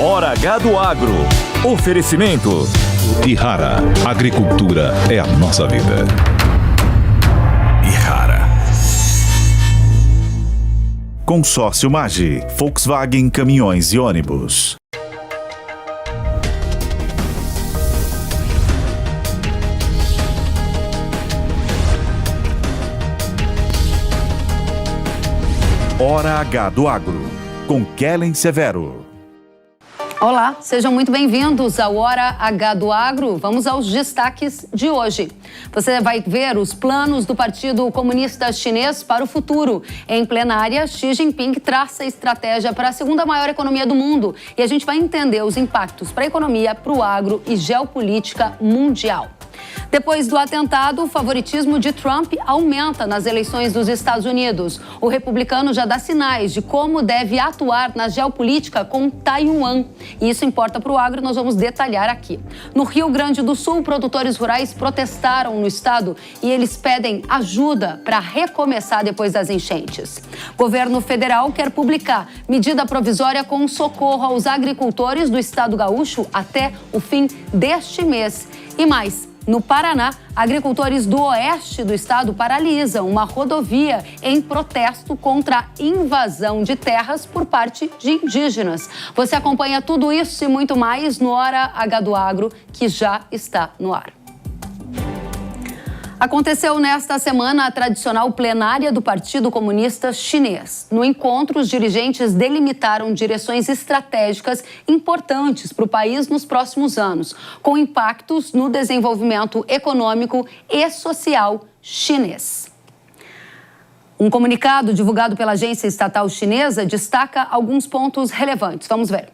Hora H do Agro. Oferecimento. Ihara. Agricultura é a nossa vida. Ihara. Consórcio Magi. Volkswagen Caminhões e Ônibus. Hora H do Agro, com Kellen Severo. Olá, sejam muito bem-vindos ao Hora H do Agro. Vamos aos destaques de hoje. Você vai ver os planos do Partido Comunista Chinês para o futuro. Em plenária, Xi Jinping traça estratégia para a segunda maior economia do mundo. E a gente vai entender os impactos para a economia, para o agro e geopolítica mundial. Depois do atentado, o favoritismo de Trump aumenta nas eleições dos Estados Unidos. O republicano já dá sinais de como deve atuar na geopolítica com Taiwan. E isso importa para o agro, nós vamos detalhar aqui. No Rio Grande do Sul, produtores rurais protestaram no estado e eles pedem ajuda para recomeçar depois das enchentes. Governo federal quer publicar medida provisória com socorro aos agricultores do estado gaúcho até o fim deste mês. E mais, no Paraná, agricultores do oeste do estado paralisam uma rodovia em protesto contra a invasão de terras por parte de indígenas. Você acompanha tudo isso e muito mais no Hora H do Agro, que já está no ar. Aconteceu nesta semana a tradicional plenária do Partido Comunista Chinês. No encontro, os dirigentes delimitaram direções estratégicas importantes para o país nos próximos anos, com impactos no desenvolvimento econômico e social chinês. Um comunicado divulgado pela agência estatal chinesa destaca alguns pontos relevantes. Vamos ver.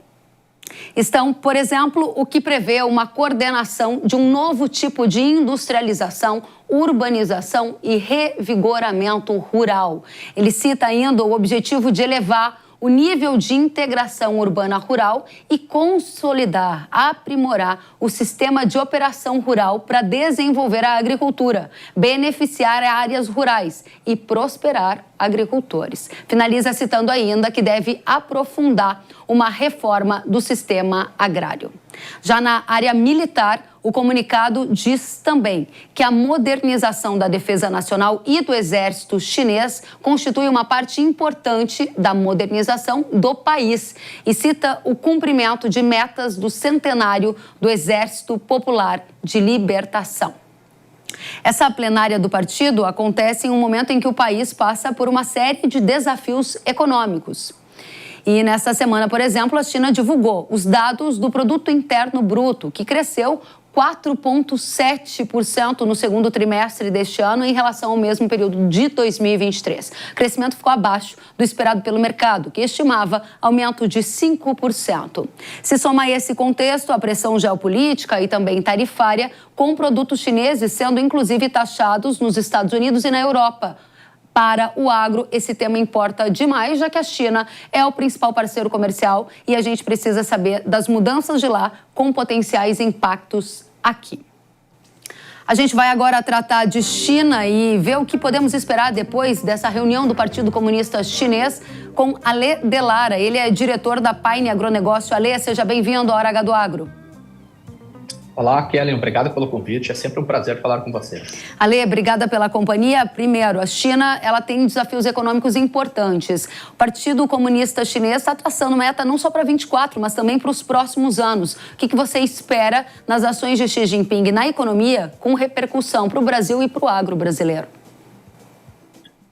Estão, por exemplo, o que prevê uma coordenação de um novo tipo de industrialização, urbanização e revigoramento rural. Ele cita ainda o objetivo de elevar o nível de integração urbana-rural e consolidar, aprimorar o sistema de operação rural para desenvolver a agricultura, beneficiar áreas rurais e prosperar agricultores. Finaliza citando ainda que deve aprofundar uma reforma do sistema agrário. Já na área militar, o comunicado diz também que a modernização da defesa nacional e do exército chinês constitui uma parte importante da modernização do país e cita o cumprimento de metas do centenário do Exército Popular de Libertação. Essa plenária do partido acontece em um momento em que o país passa por uma série de desafios econômicos. E nessa semana, por exemplo, a China divulgou os dados do Produto Interno Bruto, que cresceu 4,7% no segundo trimestre deste ano em relação ao mesmo período de 2023. O crescimento ficou abaixo do esperado pelo mercado, que estimava aumento de 5%. Se soma a esse contexto a pressão geopolítica e também tarifária, com produtos chineses sendo inclusive taxados nos Estados Unidos e na Europa. Para o agro, esse tema importa demais, já que a China é o principal parceiro comercial e a gente precisa saber das mudanças de lá com potenciais impactos aqui. A gente vai agora tratar de China e ver o que podemos esperar depois dessa reunião do Partido Comunista Chinês com Alê Delara. Ele é diretor da Paine Agronegócio. Alê, seja bem-vindo à Hora H do Agro. Olá, Kellen, obrigado pelo convite. É sempre um prazer falar com você. Alê, obrigada pela companhia. Primeiro, a China ela tem desafios econômicos importantes. O Partido Comunista Chinês está traçando meta não só para 24, mas também para os próximos anos. O que você espera nas ações de Xi Jinping na economia com repercussão para o Brasil e para o agro brasileiro?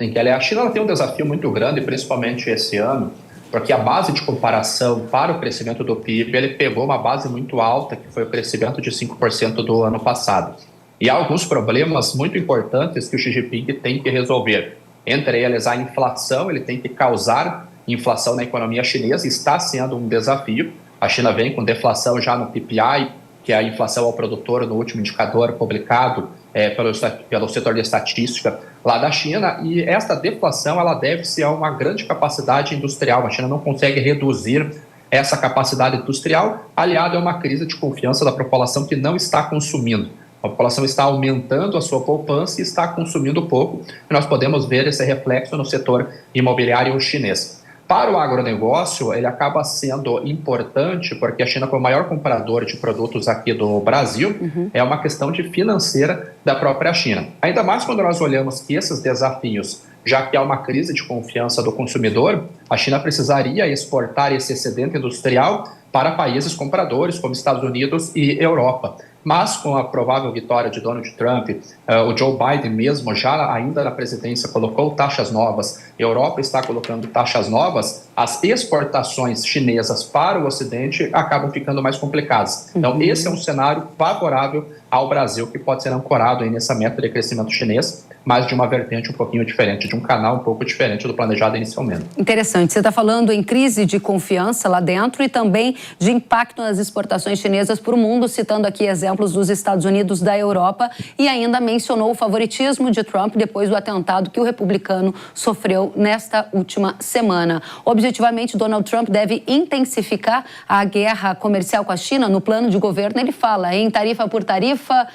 Sim, Kellen, a China ela tem um desafio muito grande, principalmente esse ano, porque a base de comparação para o crescimento do PIB, ele pegou uma base muito alta, que foi o crescimento de 5% do ano passado. E há alguns problemas muito importantes que o Xi Jinping tem que resolver. Entre eles, a inflação, ele tem que causar inflação na economia chinesa, está sendo um desafio. A China vem com deflação já no PPI, que é a inflação ao produtor no último indicador publicado pelo setor de estatística lá da China, e esta deflação ela deve-se a uma grande capacidade industrial. A China não consegue reduzir essa capacidade industrial, aliado a uma crise de confiança da população que não está consumindo. A população está aumentando a sua poupança e está consumindo pouco, e nós podemos ver esse reflexo no setor imobiliário chinês. Para o agronegócio, ele acaba sendo importante porque a China, como o maior comprador de produtos aqui do Brasil, é uma questão de financeira da própria China. Ainda mais quando nós olhamos que esses desafios, já que há uma crise de confiança do consumidor, a China precisaria exportar esse excedente industrial para países compradores como Estados Unidos e Europa. Mas com a provável vitória de Donald Trump, o Joe Biden mesmo, já ainda na presidência, colocou taxas novas, a Europa está colocando taxas novas, as exportações chinesas para o Ocidente acabam ficando mais complicadas. Então, esse é um cenário favorável ao Brasil, que pode ser ancorado aí nessa meta de crescimento chinês, mas de uma vertente um pouquinho diferente, de um canal um pouco diferente do planejado inicialmente. Interessante. Você está falando em crise de confiança lá dentro e também de impacto nas exportações chinesas para o mundo, citando aqui exemplos dos Estados Unidos, da Europa, e ainda mencionou o favoritismo de Trump depois do atentado que o republicano sofreu nesta última semana. Objetivamente, Donald Trump deve intensificar a guerra comercial com a China. No plano de governo, ele fala em tarifa por tarifa,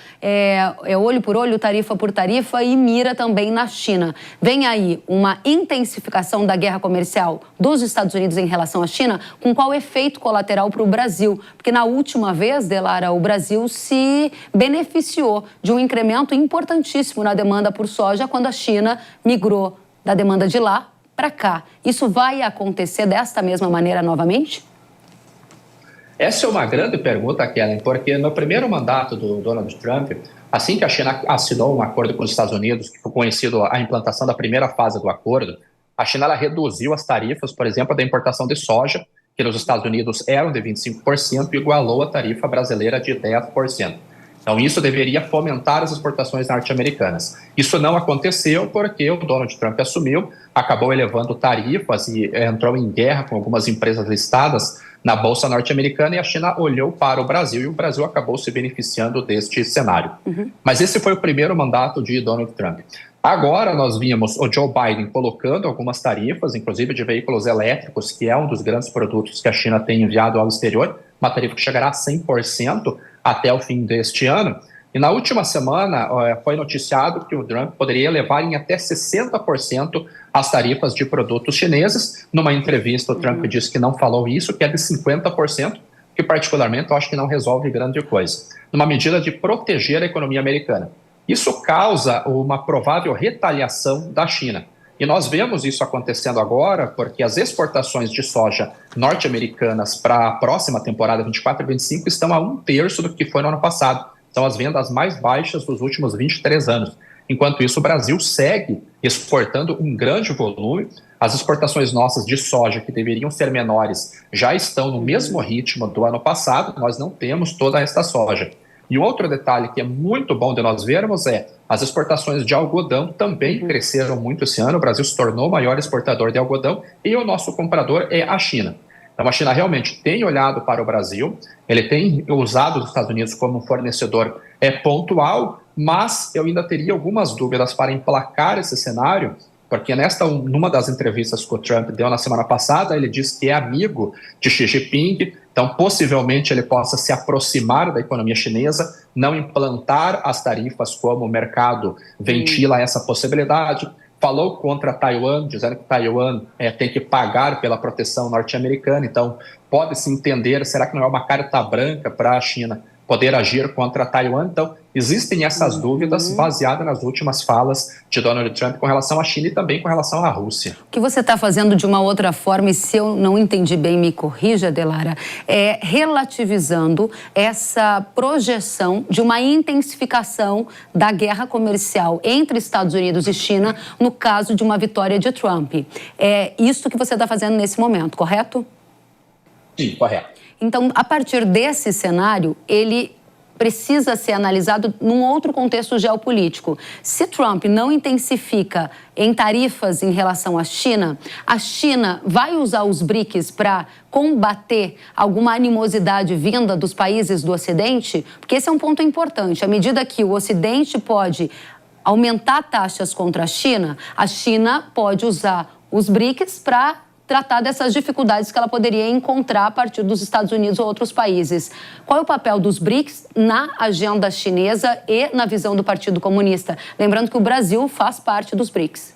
olho por olho, tarifa por tarifa, e mira também na China. Vem aí uma intensificação da guerra comercial dos Estados Unidos em relação à China, com qual efeito colateral para o Brasil? Porque na última vez, Delara, o Brasil se beneficiou de um incremento importantíssimo na demanda por soja quando a China migrou da demanda de lá para cá. Isso vai acontecer desta mesma maneira novamente? Essa é uma grande pergunta, Kellen, porque no primeiro mandato do Donald Trump, assim que a China assinou um acordo com os Estados Unidos, que foi conhecido a implantação da primeira fase do acordo, a China ela reduziu as tarifas, por exemplo, da importação de soja, que nos Estados Unidos eram de 25%, e igualou a tarifa brasileira de 10%. Então, isso deveria fomentar as exportações norte-americanas. Isso não aconteceu porque o Donald Trump assumiu, acabou elevando tarifas e entrou em guerra com algumas empresas listadas na Bolsa norte-americana, e a China olhou para o Brasil e o Brasil acabou se beneficiando deste cenário. Mas esse foi o primeiro mandato de Donald Trump. Agora nós vimos o Joe Biden colocando algumas tarifas, inclusive de veículos elétricos, que é um dos grandes produtos que a China tem enviado ao exterior, uma tarifa que chegará a 100% até o fim deste ano. E na última semana foi noticiado que o Trump poderia elevar em até 60% as tarifas de produtos chineses. Numa entrevista, o Trump disse que não falou isso, que é de 50%, que particularmente eu acho que não resolve grande coisa, numa medida de proteger a economia americana. Isso causa uma provável retaliação da China. E nós vemos isso acontecendo agora porque as exportações de soja norte-americanas para a próxima temporada 24 e 25 estão a 1/3 do que foi no ano passado. São as vendas mais baixas dos últimos 23 anos. Enquanto isso, o Brasil segue exportando um grande volume. As exportações nossas de soja, que deveriam ser menores, já estão no mesmo ritmo do ano passado. Nós não temos toda esta soja. E outro detalhe que é muito bom de nós vermos é as exportações de algodão também cresceram muito esse ano. O Brasil se tornou o maior exportador de algodão e o nosso comprador é a China. Então, a China realmente tem olhado para o Brasil, ele tem usado os Estados Unidos como um fornecedor pontual, mas eu ainda teria algumas dúvidas para emplacar esse cenário, porque numa das entrevistas que o Trump deu na semana passada, ele disse que é amigo de Xi Jinping, então possivelmente ele possa se aproximar da economia chinesa, não implantar as tarifas como o mercado ventila essa possibilidade. Falou contra Taiwan, dizendo que Taiwan tem que pagar pela proteção norte-americana. Então, pode-se entender, será que não é uma carta branca para a China poder agir contra Taiwan? Então, existem essas dúvidas baseadas nas últimas falas de Donald Trump com relação à China e também com relação à Rússia. O que você está fazendo de uma outra forma, e se eu não entendi bem, me corrija, Delara, é relativizando essa projeção de uma intensificação da guerra comercial entre Estados Unidos e China no caso de uma vitória de Trump. É isso que você está fazendo nesse momento, correto? Sim, correto. Então, a partir desse cenário, ele precisa ser analisado num outro contexto geopolítico. Se Trump não intensifica em tarifas em relação à China, a China vai usar os BRICS para combater alguma animosidade vinda dos países do Ocidente? Porque esse é um ponto importante. À medida que o Ocidente pode aumentar taxas contra a China pode usar os BRICS para tratar dessas dificuldades que ela poderia encontrar a partir dos Estados Unidos ou outros países. Qual é o papel dos BRICS na agenda chinesa e na visão do Partido Comunista? Lembrando que o Brasil faz parte dos BRICS.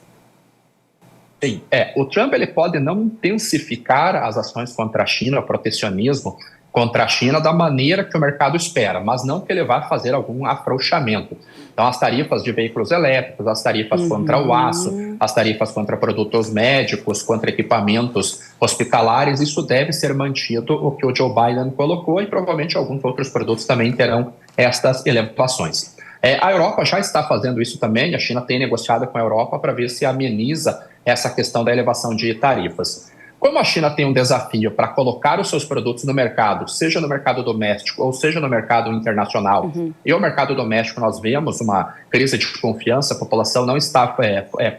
Sim, o Trump ele pode não intensificar as ações contra a China, o protecionismo contra a China da maneira que o mercado espera, mas não que ele vá fazer algum afrouxamento. Então, as tarifas de veículos elétricos, as tarifas contra o aço, as tarifas contra produtos médicos, contra equipamentos hospitalares, isso deve ser mantido, o que o Joe Biden colocou, e provavelmente alguns outros produtos também terão estas elevações. A Europa já está fazendo isso também, a China tem negociado com a Europa para ver se ameniza essa questão da elevação de tarifas. Como a China tem um desafio para colocar os seus produtos no mercado, seja no mercado doméstico ou seja no mercado internacional, e o mercado doméstico nós vemos uma crise de confiança, a população não está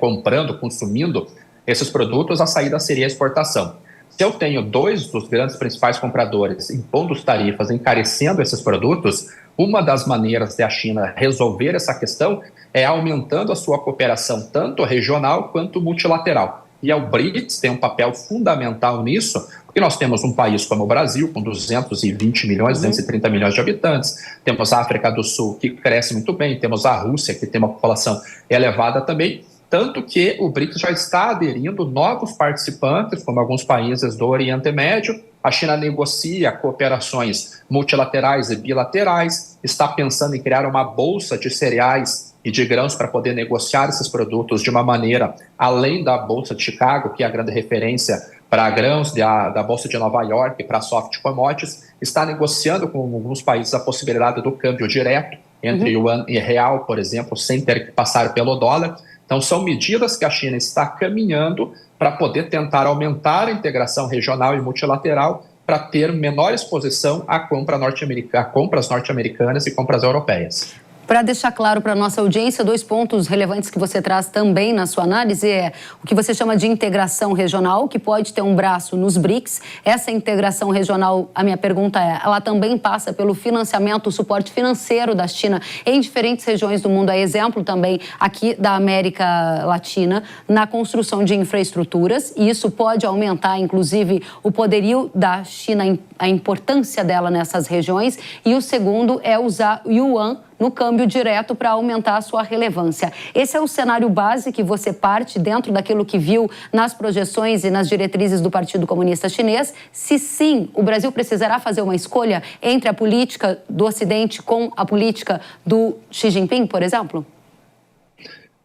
comprando, consumindo esses produtos, a saída seria a exportação. Se eu tenho dois dos grandes principais compradores impondo tarifas, encarecendo esses produtos, uma das maneiras de a China resolver essa questão é aumentando a sua cooperação, tanto regional quanto multilateral. E o BRICS tem um papel fundamental nisso, porque nós temos um país como o Brasil, com 220 milhões, 230 milhões de habitantes, temos a África do Sul, que cresce muito bem, temos a Rússia, que tem uma população elevada também, tanto que o BRICS já está aderindo novos participantes, como alguns países do Oriente Médio. A China negocia cooperações multilaterais e bilaterais, está pensando em criar uma bolsa de cereais e de grãos para poder negociar esses produtos de uma maneira além da Bolsa de Chicago, que é a grande referência para grãos, da Bolsa de Nova York para soft commodities, está negociando com alguns países a possibilidade do câmbio direto entre yuan e real, por exemplo, sem ter que passar pelo dólar. Então, são medidas que a China está caminhando para poder tentar aumentar a integração regional e multilateral para ter menor exposição à compras norte-americanas e compras europeias. Para deixar claro para a nossa audiência, 2 pontos relevantes que você traz também na sua análise é o que você chama de integração regional, que pode ter um braço nos BRICS. Essa integração regional, a minha pergunta é, ela também passa pelo financiamento, o suporte financeiro da China em diferentes regiões do mundo, é exemplo também aqui da América Latina, na construção de infraestruturas, e isso pode aumentar, inclusive, o poderio da China, a importância dela nessas regiões. E o segundo é usar o yuan no câmbio direto para aumentar a sua relevância. Esse é o cenário base que você parte dentro daquilo que viu nas projeções e nas diretrizes do Partido Comunista Chinês. Se sim, o Brasil precisará fazer uma escolha entre a política do Ocidente com a política do Xi Jinping, por exemplo?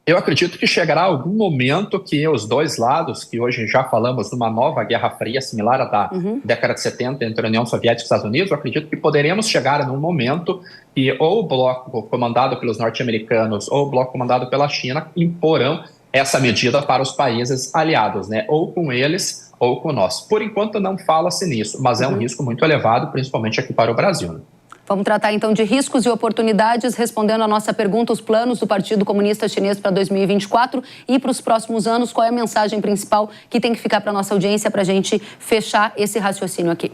Eu acredito que chegará algum momento que os dois lados, que hoje já falamos de uma nova Guerra Fria, similar à da década de 70 entre a União Soviética e os Estados Unidos, eu acredito que poderemos chegar num momento que ou o bloco comandado pelos norte-americanos ou o bloco comandado pela China imporão essa medida para os países aliados, né? Ou com eles ou com nós. Por enquanto não fala-se nisso, mas é um risco muito elevado, principalmente aqui para o Brasil, né? Vamos tratar então de riscos e oportunidades, respondendo a nossa pergunta, os planos do Partido Comunista Chinês para 2024 e para os próximos anos. Qual é a mensagem principal que tem que ficar para a nossa audiência para a gente fechar esse raciocínio aqui?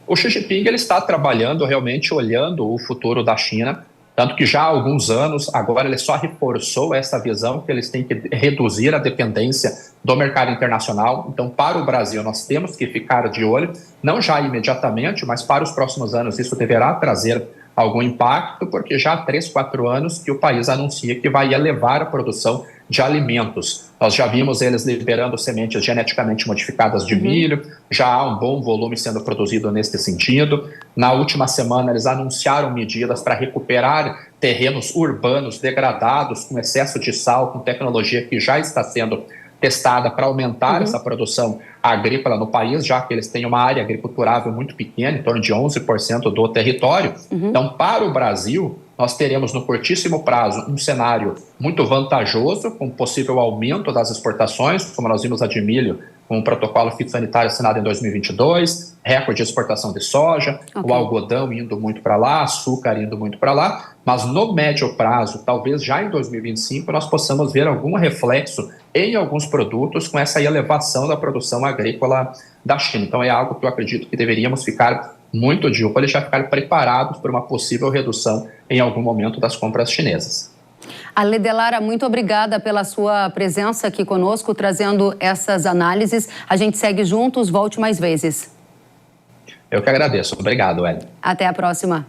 O Xi Jinping ele está trabalhando realmente olhando o futuro da China, tanto que já há alguns anos, agora ele só reforçou essa visão que eles têm que reduzir a dependência do mercado internacional. Então, para o Brasil, nós temos que ficar de olho, não já imediatamente, mas para os próximos anos isso deverá trazer algum impacto, porque já há 3, 4 anos que o país anuncia que vai elevar a produção de alimentos. Nós já vimos eles liberando sementes geneticamente modificadas de milho, já há um bom volume sendo produzido nesse sentido. Na última semana, eles anunciaram medidas para recuperar terrenos urbanos degradados com excesso de sal, com tecnologia que já está sendo testada para aumentar essa produção agrícola no país, já que eles têm uma área agriculturável muito pequena, em torno de 11% do território. Então, para o Brasil, nós teremos no curtíssimo prazo um cenário muito vantajoso, com possível aumento das exportações, como nós vimos a de milho, com o protocolo fitossanitário assinado em 2022, recorde de exportação de soja, o algodão indo muito para lá, açúcar indo muito para lá, mas no médio prazo, talvez já em 2025, nós possamos ver algum reflexo em alguns produtos com essa elevação da produção agrícola da China. Então é algo que eu acredito que deveríamos ficar muito de olho e já ficar preparados para uma possível redução em algum momento das compras chinesas. Ale Delara, muito obrigada pela sua presença aqui conosco, trazendo essas análises. A gente segue juntos, volte mais vezes. Eu que agradeço. Obrigado, Ellen. Até a próxima.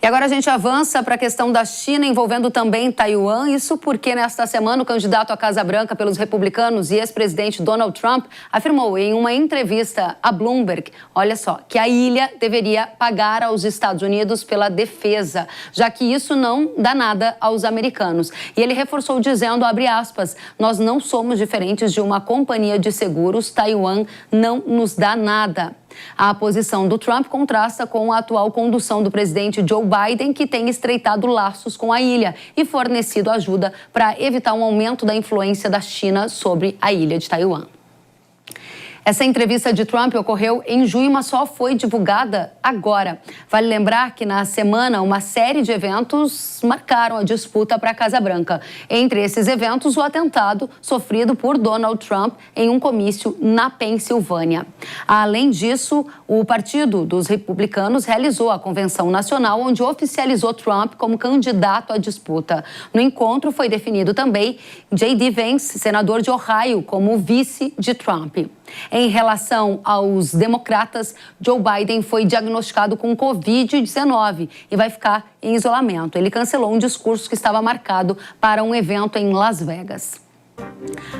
E agora a gente avança para a questão da China envolvendo também Taiwan. Isso porque nesta semana o candidato à Casa Branca pelos republicanos e ex-presidente Donald Trump afirmou em uma entrevista a Bloomberg, olha só, que a ilha deveria pagar aos Estados Unidos pela defesa, já que isso não dá nada aos americanos. E ele reforçou dizendo, abre aspas, nós não somos diferentes de uma companhia de seguros, Taiwan não nos dá nada. A posição do Trump contrasta com a atual condução do presidente Joe Biden, que tem estreitado laços com a ilha e fornecido ajuda para evitar um aumento da influência da China sobre a ilha de Taiwan. Essa entrevista de Trump ocorreu em junho, mas só foi divulgada agora. Vale lembrar que na semana uma série de eventos marcaram a disputa para a Casa Branca. Entre esses eventos, o atentado sofrido por Donald Trump em um comício na Pensilvânia. Além disso, o Partido dos Republicanos realizou a convenção nacional, onde oficializou Trump como candidato à disputa. No encontro foi definido também J.D. Vance, senador de Ohio, como vice de Trump. Em relação aos democratas, Joe Biden foi diagnosticado com Covid-19 e vai ficar em isolamento. Ele cancelou um discurso que estava marcado para um evento em Las Vegas.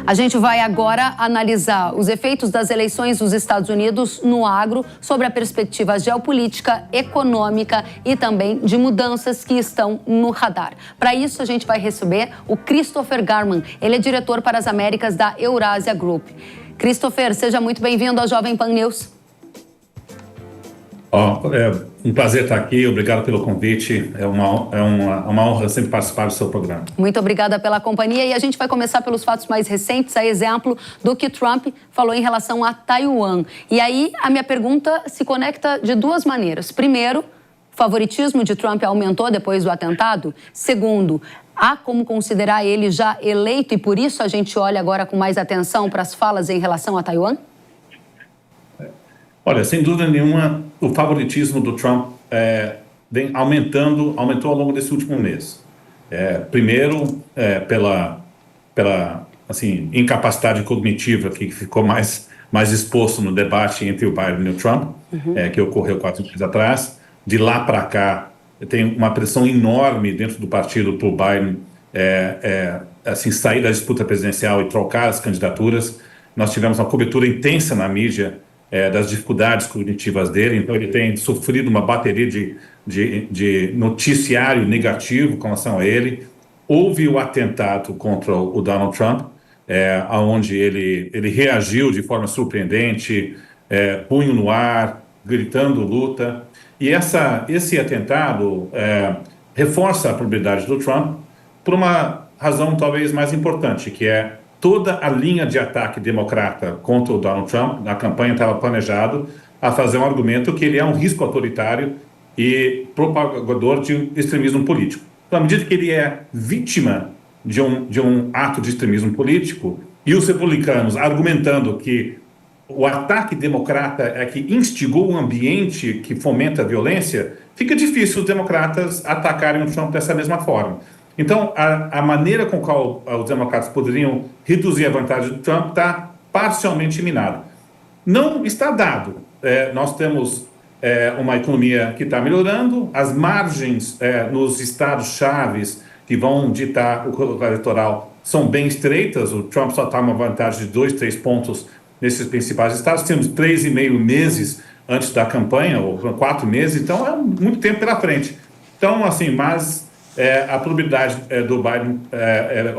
A gente vai agora analisar os efeitos das eleições dos Estados Unidos no agro, sobre a perspectiva geopolítica, econômica e também de mudanças que estão no radar. Para isso, a gente vai receber o Christopher Garman. Ele é diretor para as Américas da Eurasia Group. Christopher, seja muito bem-vindo ao Jovem Pan News. É um prazer estar aqui, obrigado pelo convite, é uma honra sempre participar do seu programa. Muito obrigada pela companhia e a gente vai começar pelos fatos mais recentes, a exemplo do que Trump falou em relação a Taiwan. E aí a minha pergunta se conecta de duas maneiras. Primeiro, o favoritismo de Trump aumentou depois do atentado? Segundo, há como considerar ele já eleito e por isso a gente olha agora com mais atenção para as falas em relação a Taiwan? Olha, sem dúvida nenhuma, o favoritismo do Trump aumentou ao longo desse último mês. Primeiro, pela incapacidade cognitiva que ficou mais exposto no debate entre o Biden e o Trump, que ocorreu 4 meses atrás. De lá para cá, tem uma pressão enorme dentro do partido para o Biden sair da disputa presidencial e trocar as candidaturas. Nós tivemos uma cobertura intensa na mídia das dificuldades cognitivas dele, então ele tem sofrido uma bateria de noticiário negativo com relação a ele. Houve o atentado contra o Donald Trump, onde ele reagiu de forma surpreendente, punho no ar, gritando luta. E esse atentado reforça a probabilidade do Trump por uma razão talvez mais importante, que é toda a linha de ataque democrata contra o Donald Trump, na campanha estava planejado a fazer um argumento que ele é um risco autoritário e propagador de extremismo político. Então, à medida que ele é vítima de um ato de extremismo político, e os republicanos argumentando que o ataque democrata é que instigou um ambiente que fomenta a violência, fica difícil os democratas atacarem o Trump dessa mesma forma. Então, a maneira com qual os democratas poderiam reduzir a vantagem do Trump está parcialmente minada. Não está dado. Nós temos uma economia que está melhorando, as margens nos estados-chaves que vão ditar o eleitoral são bem estreitas, o Trump só está uma vantagem de 2, 3 pontos nesses principais estados. Temos 3,5 meses antes da campanha, ou 4 meses, então é muito tempo pela frente. Então, assim, mas a probabilidade do Biden,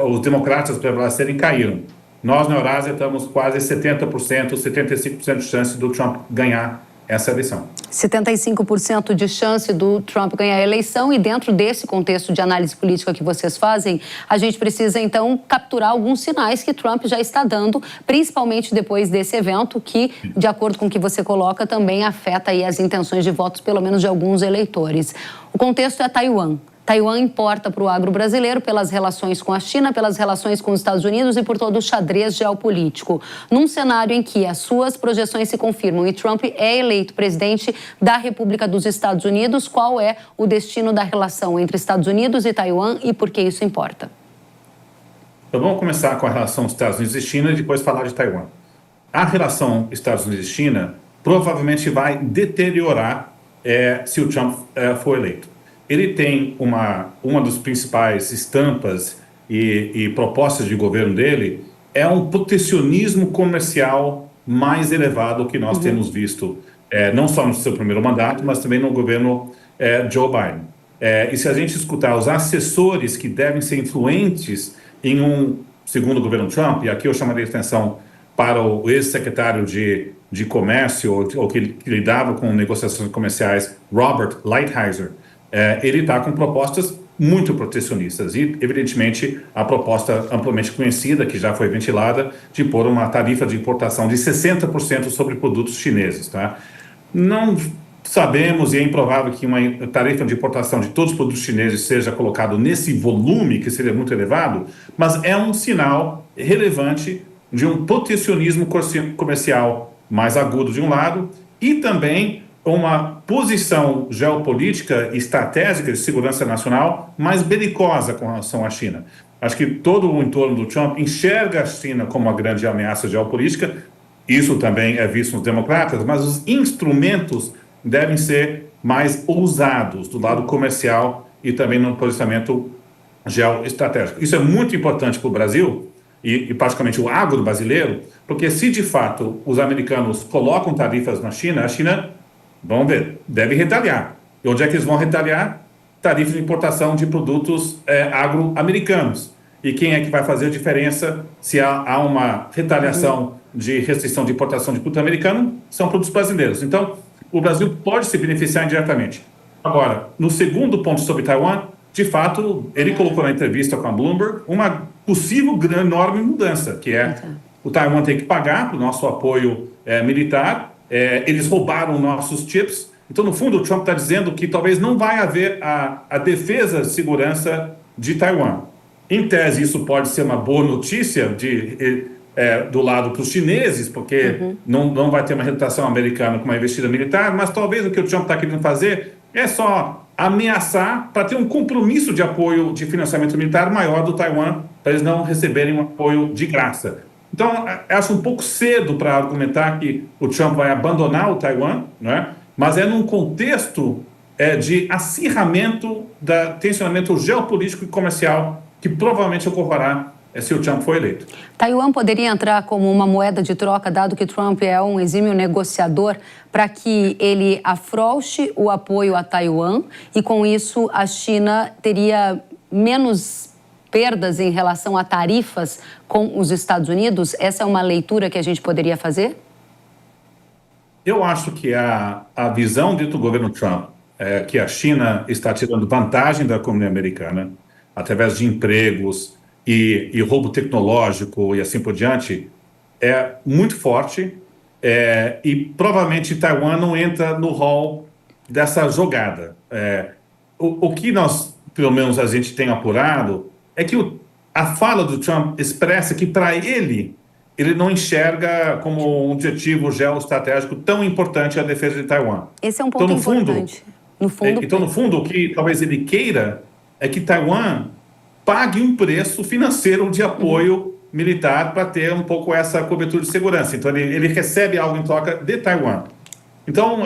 os democratas prevalecerem, caíram. Nós, na Eurásia, estamos quase 70%, 75% de chance do Trump ganhar essa eleição. 75% de chance do Trump ganhar a eleição, e dentro desse contexto de análise política que vocês fazem, a gente precisa então capturar alguns sinais que Trump já está dando, principalmente depois desse evento que, de acordo com o que você coloca, também afeta aí as intenções de votos, pelo menos de alguns eleitores. O contexto é Taiwan. Taiwan importa para o agro brasileiro pelas relações com a China, pelas relações com os Estados Unidos e por todo o xadrez geopolítico. Num cenário em que as suas projeções se confirmam e Trump é eleito presidente da República dos Estados Unidos, qual é o destino da relação entre Estados Unidos e Taiwan e por que isso importa? Então vamos começar com a relação Estados Unidos e China e depois falar de Taiwan. A relação Estados Unidos e China provavelmente vai deteriorar se o Trump for eleito. ele tem uma das principais estampas e propostas de governo dele é um protecionismo comercial mais elevado que nós temos visto, não só no seu primeiro mandato, mas também no governo Joe Biden. E se a gente escutar os assessores que devem ser influentes em segundo o governo Trump, e aqui eu chamaria a atenção para o ex-secretário de Comércio, ou que lidava com negociações comerciais, Robert Lighthizer, ele está com propostas muito protecionistas e, evidentemente, a proposta amplamente conhecida, que já foi ventilada, de pôr uma tarifa de importação de 60% sobre produtos chineses. Tá? Não sabemos, e é improvável que uma tarifa de importação de todos os produtos chineses seja colocado nesse volume, que seria muito elevado, mas é um sinal relevante de um protecionismo comercial mais agudo de um lado e também uma posição geopolítica e estratégica de segurança nacional mais belicosa com relação à China. Acho que todo o entorno do Trump enxerga a China como uma grande ameaça geopolítica, isso também é visto nos democratas, mas os instrumentos devem ser mais ousados do lado comercial e também no posicionamento geoestratégico. Isso é muito importante para o Brasil, e praticamente o agro brasileiro, porque se de fato os americanos colocam tarifas na China, a China, vamos ver, deve retaliar. E onde é que eles vão retaliar? Tarifa de importação de produtos agro-americanos. E quem é que vai fazer a diferença se há uma retaliação de restrição de importação de produto americano? São produtos brasileiros. Então, o Brasil pode se beneficiar indiretamente. Agora, no segundo ponto sobre Taiwan, de fato, ele colocou na entrevista com a Bloomberg uma possível enorme mudança, que é o Taiwan tem que pagar para o nosso apoio militar, eles roubaram nossos chips. Então, no fundo, o Trump está dizendo que talvez não vai haver a defesa de segurança de Taiwan. Em tese, isso pode ser uma boa notícia do lado para os chineses, porque não vai ter uma reputação americana com uma investida militar, mas talvez o que o Trump está querendo fazer é só ameaçar para ter um compromisso de apoio de financiamento militar maior do Taiwan, para eles não receberem um apoio de graça. Então, acho um pouco cedo para argumentar que o Trump vai abandonar o Taiwan, né? Mas é num contexto de acirramento, tensionamento geopolítico e comercial que provavelmente ocorrerá se o Trump for eleito. Taiwan poderia entrar como uma moeda de troca, dado que Trump é um exímio negociador, para que ele afrouxe o apoio a Taiwan e, com isso, a China teria menos perdas em relação a tarifas com os Estados Unidos? Essa é uma leitura que a gente poderia fazer? Eu acho que a visão dentro do governo Trump é que a China está tirando vantagem da comunidade americana através de empregos e roubo tecnológico e assim por diante, é muito forte e provavelmente Taiwan não entra no hall dessa jogada. O que nós, pelo menos a gente tem apurado, é que a fala do Trump expressa que para ele não enxerga como um objetivo geoestratégico tão importante a defesa de Taiwan. Esse é um ponto importante. Então, no fundo, o que talvez ele queira é que Taiwan pague um preço financeiro de apoio militar para ter um pouco essa cobertura de segurança. Então, ele recebe algo em troca de Taiwan. Então,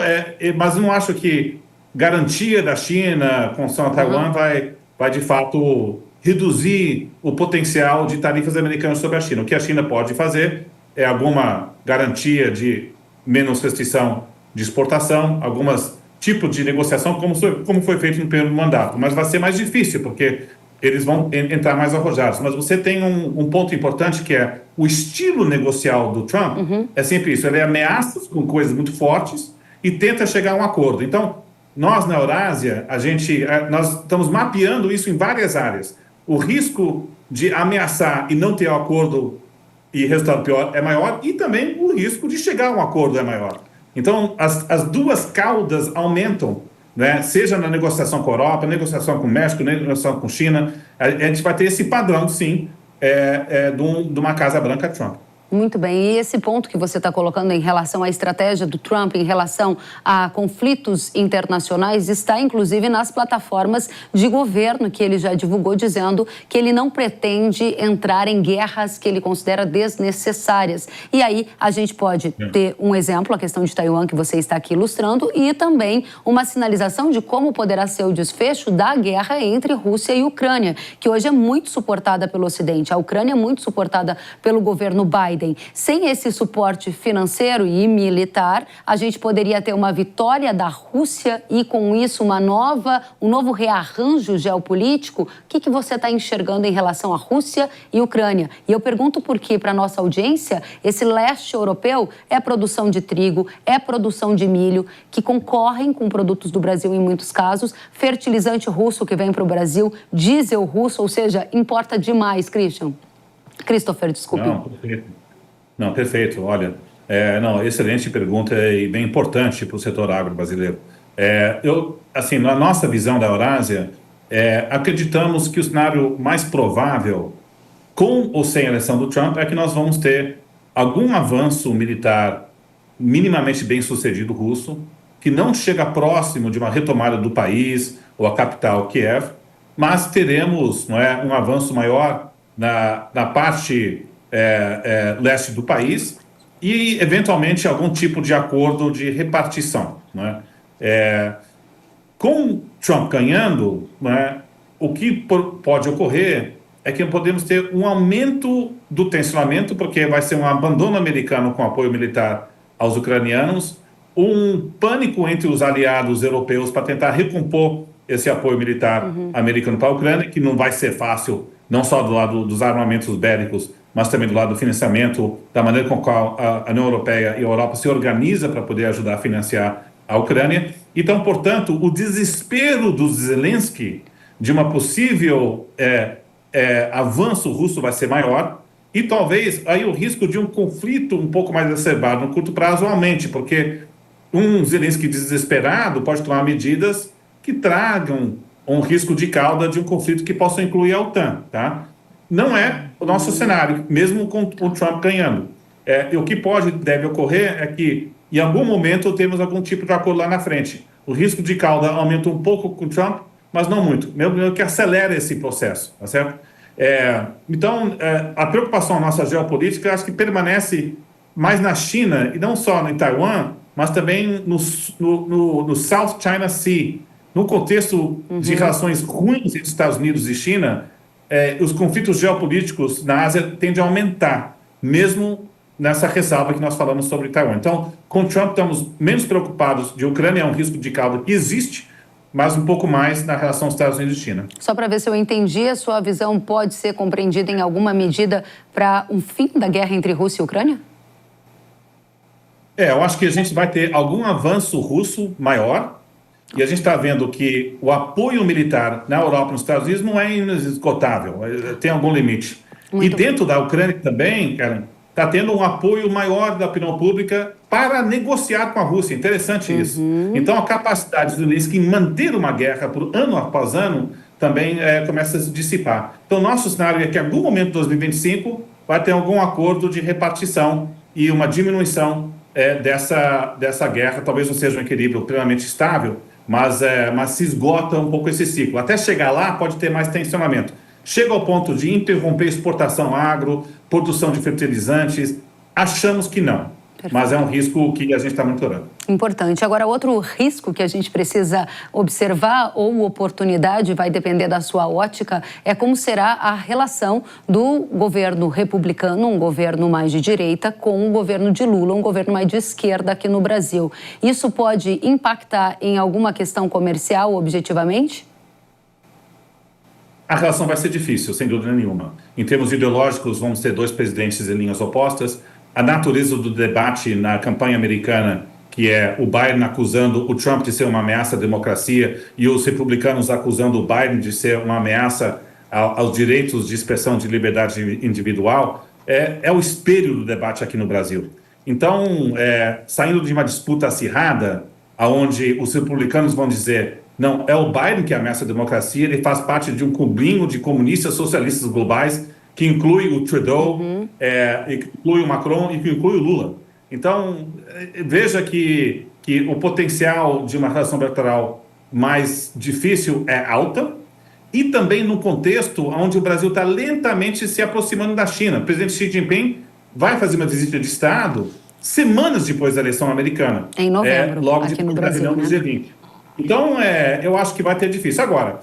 mas não acho que garantia da China com relação a Taiwan vai de fato reduzir o potencial de tarifas americanas sobre a China. O que a China pode fazer é alguma garantia de menos restrição de exportação, alguns tipos de negociação, como foi feito no primeiro mandato. Mas vai ser mais difícil, porque eles vão entrar mais arrojados. Mas você tem um ponto importante, que é o estilo negocial do Trump, é sempre isso. Ele ameaça com coisas muito fortes e tenta chegar a um acordo. Então, nós na Eurásia, nós estamos mapeando isso em várias áreas. O risco de ameaçar e não ter um acordo e resultado pior é maior, e também o risco de chegar a um acordo é maior. Então, as duas caudas aumentam, né? Seja na negociação com a Europa, negociação com o México, negociação com a China. A gente vai ter esse padrão, sim, de uma Casa Branca Trump. Muito bem, e esse ponto que você está colocando em relação à estratégia do Trump, em relação a conflitos internacionais, está inclusive nas plataformas de governo que ele já divulgou, dizendo que ele não pretende entrar em guerras que ele considera desnecessárias. E aí a gente pode ter um exemplo, a questão de Taiwan, que você está aqui ilustrando, e também uma sinalização de como poderá ser o desfecho da guerra entre Rússia e Ucrânia, que hoje é muito suportada pelo Ocidente. A Ucrânia é muito suportada pelo governo Biden. Sem esse suporte financeiro e militar, a gente poderia ter uma vitória da Rússia e, com isso, um novo rearranjo geopolítico. O que você está enxergando em relação à Rússia e Ucrânia? E eu pergunto porque, para a nossa audiência, esse leste europeu é produção de trigo, é produção de milho, que concorrem com produtos do Brasil em muitos casos, fertilizante russo que vem para o Brasil, diesel russo, ou seja, importa demais, Christopher, desculpe. Não, perfeito. Olha, excelente pergunta e bem importante para o setor agro brasileiro. Na nossa visão da Eurásia, acreditamos que o cenário mais provável, com ou sem a eleição do Trump, é que nós vamos ter algum avanço militar minimamente bem sucedido russo, que não chega próximo de uma retomada do país ou a capital Kiev, mas teremos um avanço maior na parte leste do país e, eventualmente, algum tipo de acordo de repartição. Com Trump ganhando, o que pode ocorrer é que podemos ter um aumento do tensionamento, porque vai ser um abandono americano com apoio militar aos ucranianos, um pânico entre os aliados europeus para tentar recompor esse apoio militar americano para a Ucrânia, que não vai ser fácil, não só do lado dos armamentos bélicos, mas também do lado do financiamento, da maneira com a qual a União Europeia e a Europa se organiza para poder ajudar a financiar a Ucrânia. Então, portanto, o desespero do Zelensky de uma possível avanço russo vai ser maior e talvez aí o risco de um conflito um pouco mais exacerbado no curto prazo aumente, porque um Zelensky desesperado pode tomar medidas que tragam um risco de cauda de um conflito que possa incluir a OTAN, tá? Não é o nosso cenário, mesmo com o Trump ganhando. O que deve ocorrer é que, em algum momento, temos algum tipo de acordo lá na frente. O risco de cauda aumenta um pouco com o Trump, mas não muito. Mesmo que acelera esse processo, tá certo? Então, a preocupação nossa geopolítica, acho que permanece mais na China, e não só em Taiwan, mas também no South China Sea. No contexto de relações ruins entre Estados Unidos e China, os conflitos geopolíticos na Ásia tendem a aumentar, mesmo nessa ressalva que nós falamos sobre Taiwan. Então, com Trump estamos menos preocupados de Ucrânia, é um risco de cauda que existe, mas um pouco mais na relação Estados Unidos e China. Só para ver se eu entendi, a sua visão pode ser compreendida em alguma medida para um fim da guerra entre Rússia e Ucrânia? Eu acho que a gente vai ter algum avanço russo maior, e a gente está vendo que o militar na Europa e nos Estados Unidos não é inesgotável, tem algum limite. E dentro da Ucrânia também, está tendo um apoio maior da opinião pública para negociar com a Rússia. Interessante isso. Então, a capacidade do Zelensky em manter uma guerra por ano após ano também começa a se dissipar. Então, nosso cenário é que, em algum momento de 2025, vai ter algum acordo de repartição e uma diminuição dessa guerra. Talvez não seja um equilíbrio plenamente estável, mas se esgota um pouco esse ciclo. Até chegar lá, pode ter mais tensionamento. Chega ao ponto de interromper exportação agro, produção de fertilizantes, achamos que não. Perfeito. Mas é um risco que a gente está monitorando. Importante. Agora, outro risco que a gente precisa observar, ou oportunidade, vai depender da sua ótica, é como será a relação do governo republicano, um governo mais de direita, com o governo de Lula, um governo mais de esquerda aqui no Brasil. Isso pode impactar em alguma questão comercial, objetivamente? A relação vai ser difícil, sem dúvida nenhuma. Em termos ideológicos, vamos ter dois presidentes em linhas opostas. A natureza do debate na campanha americana, que é o Biden acusando o Trump de ser uma ameaça à democracia e os republicanos acusando o Biden de ser uma ameaça aos direitos de expressão de liberdade individual, é o espelho do debate aqui no Brasil. Então, saindo de uma disputa acirrada, onde os republicanos vão dizer: não, é o Biden que ameaça a democracia, ele faz parte de um clubinho de comunistas socialistas globais que inclui o Trudeau, e que inclui o Macron e que inclui o Lula. Então, veja que o potencial de uma relação bilateral mais difícil é alta, e também no contexto onde o Brasil está lentamente se aproximando da China. O presidente Xi Jinping vai fazer uma visita de Estado semanas depois da eleição americana. Em novembro, logo aqui depois no da Brasil, reunião do G20. Então, eu acho que vai ter difícil. Agora,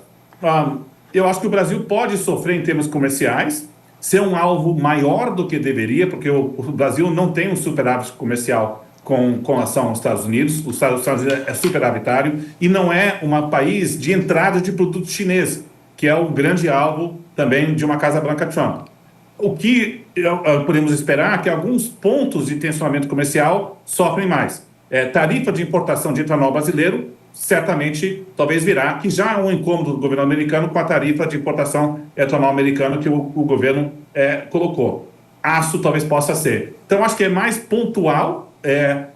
eu acho que o Brasil pode sofrer em termos comerciais, ser um alvo maior do que deveria, porque o Brasil não tem um superávit comercial com relação aos Estados Unidos. Os Estados Unidos é superavitário e não é um país de entrada de produtos chineses, que é o grande alvo também de uma Casa Branca Trump. O que podemos esperar é que alguns pontos de tensionamento comercial sofrem mais. Tarifa de importação de etanol brasileiro, certamente, talvez virá, que já é um incômodo do governo americano com a tarifa de importação de etanol americano que o governo colocou. Aço talvez possa ser. Então, acho que é mais pontual,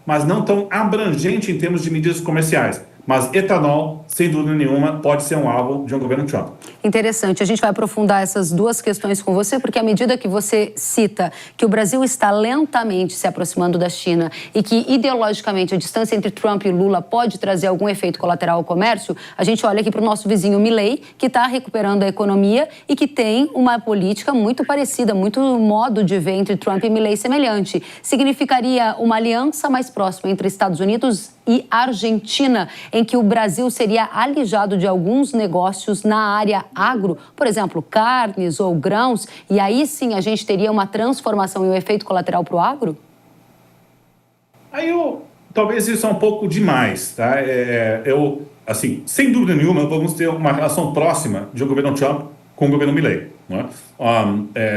mas não tão abrangente em termos de medidas comerciais. Mas etanol, sem dúvida nenhuma, pode ser um alvo de um governo Trump. Interessante. A gente vai aprofundar essas duas questões com você, porque à medida que você cita que o Brasil está lentamente se aproximando da China e que, ideologicamente, a distância entre Trump e Lula pode trazer algum efeito colateral ao comércio, a gente olha aqui para o nosso vizinho Milei, que está recuperando a economia e que tem uma política muito parecida, muito modo de ver entre Trump e Milei semelhante. Significaria uma aliança mais próxima entre Estados Unidos e Argentina, em que o Brasil seria alijado de alguns negócios na área agro, por exemplo, carnes ou grãos, e aí sim a gente teria uma transformação e um efeito colateral para o agro? Talvez isso é um pouco demais, tá? Assim, sem dúvida nenhuma, vamos ter uma relação próxima de um governo Trump com o governo Milei, né?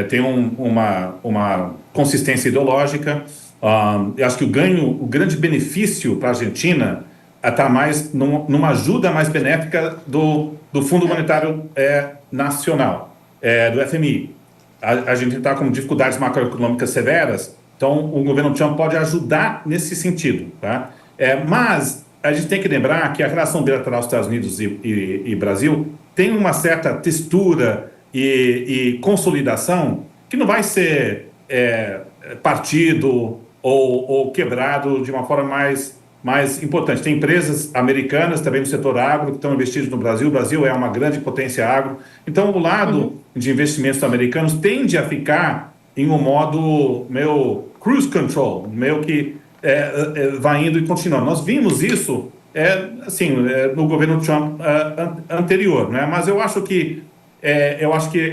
Tem uma consistência ideológica. Eu acho que o grande benefício para a Argentina está mais numa ajuda mais benéfica do Fundo Monetário Nacional, do FMI. A gente está com dificuldades macroeconômicas severas, então o governo Trump pode ajudar nesse sentido, tá? Mas a gente tem que lembrar que a relação bilateral dos Estados Unidos e Brasil tem uma certa textura e consolidação que não vai ser partido ou quebrado de uma forma mais importante. Tem empresas americanas também no setor agro que estão investidas no Brasil. O Brasil é uma grande potência agro. Então, o lado de investimentos americanos tende a ficar em um modo meio cruise control, meio que vai indo e continuando. Nós vimos isso no governo Trump anterior, né? Mas eu acho que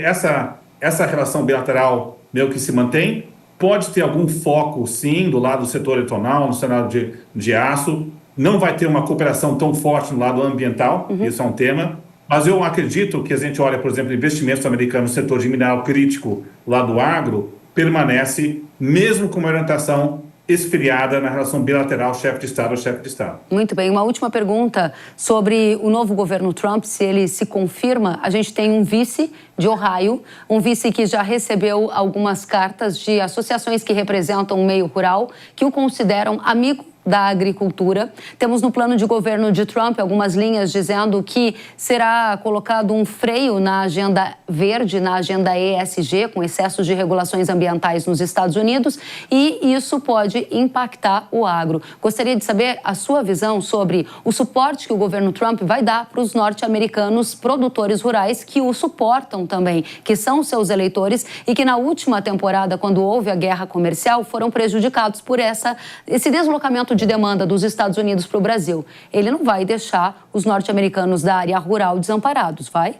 essa relação bilateral meio que se mantém. Pode ter algum foco, sim, do lado do setor etanol, no cenário de aço. Não vai ter uma cooperação tão forte no lado ambiental, isso é um tema. Mas eu acredito que a gente olha, por exemplo, investimentos americanos no setor de mineral crítico, lá do agro, permanece, mesmo com uma orientação esfriada na relação bilateral chefe de Estado a chefe de Estado. Muito bem. Uma última pergunta sobre o novo governo Trump, se ele se confirma. A gente tem um vice de Ohio, um vice que já recebeu algumas cartas de associações que representam o meio rural, que o consideram amigo da agricultura. Temos no plano de governo de Trump algumas linhas dizendo que será colocado um freio na agenda verde, na agenda ESG, com excessos de regulações ambientais nos Estados Unidos, e isso pode impactar o agro. Gostaria de saber a sua visão sobre o suporte que o governo Trump vai dar para os norte-americanos produtores rurais que o suportam também, que são seus eleitores e que na última temporada, quando houve a guerra comercial, foram prejudicados por esse deslocamento de demanda dos Estados Unidos para o Brasil. Ele não vai deixar os norte-americanos da área rural desamparados, vai?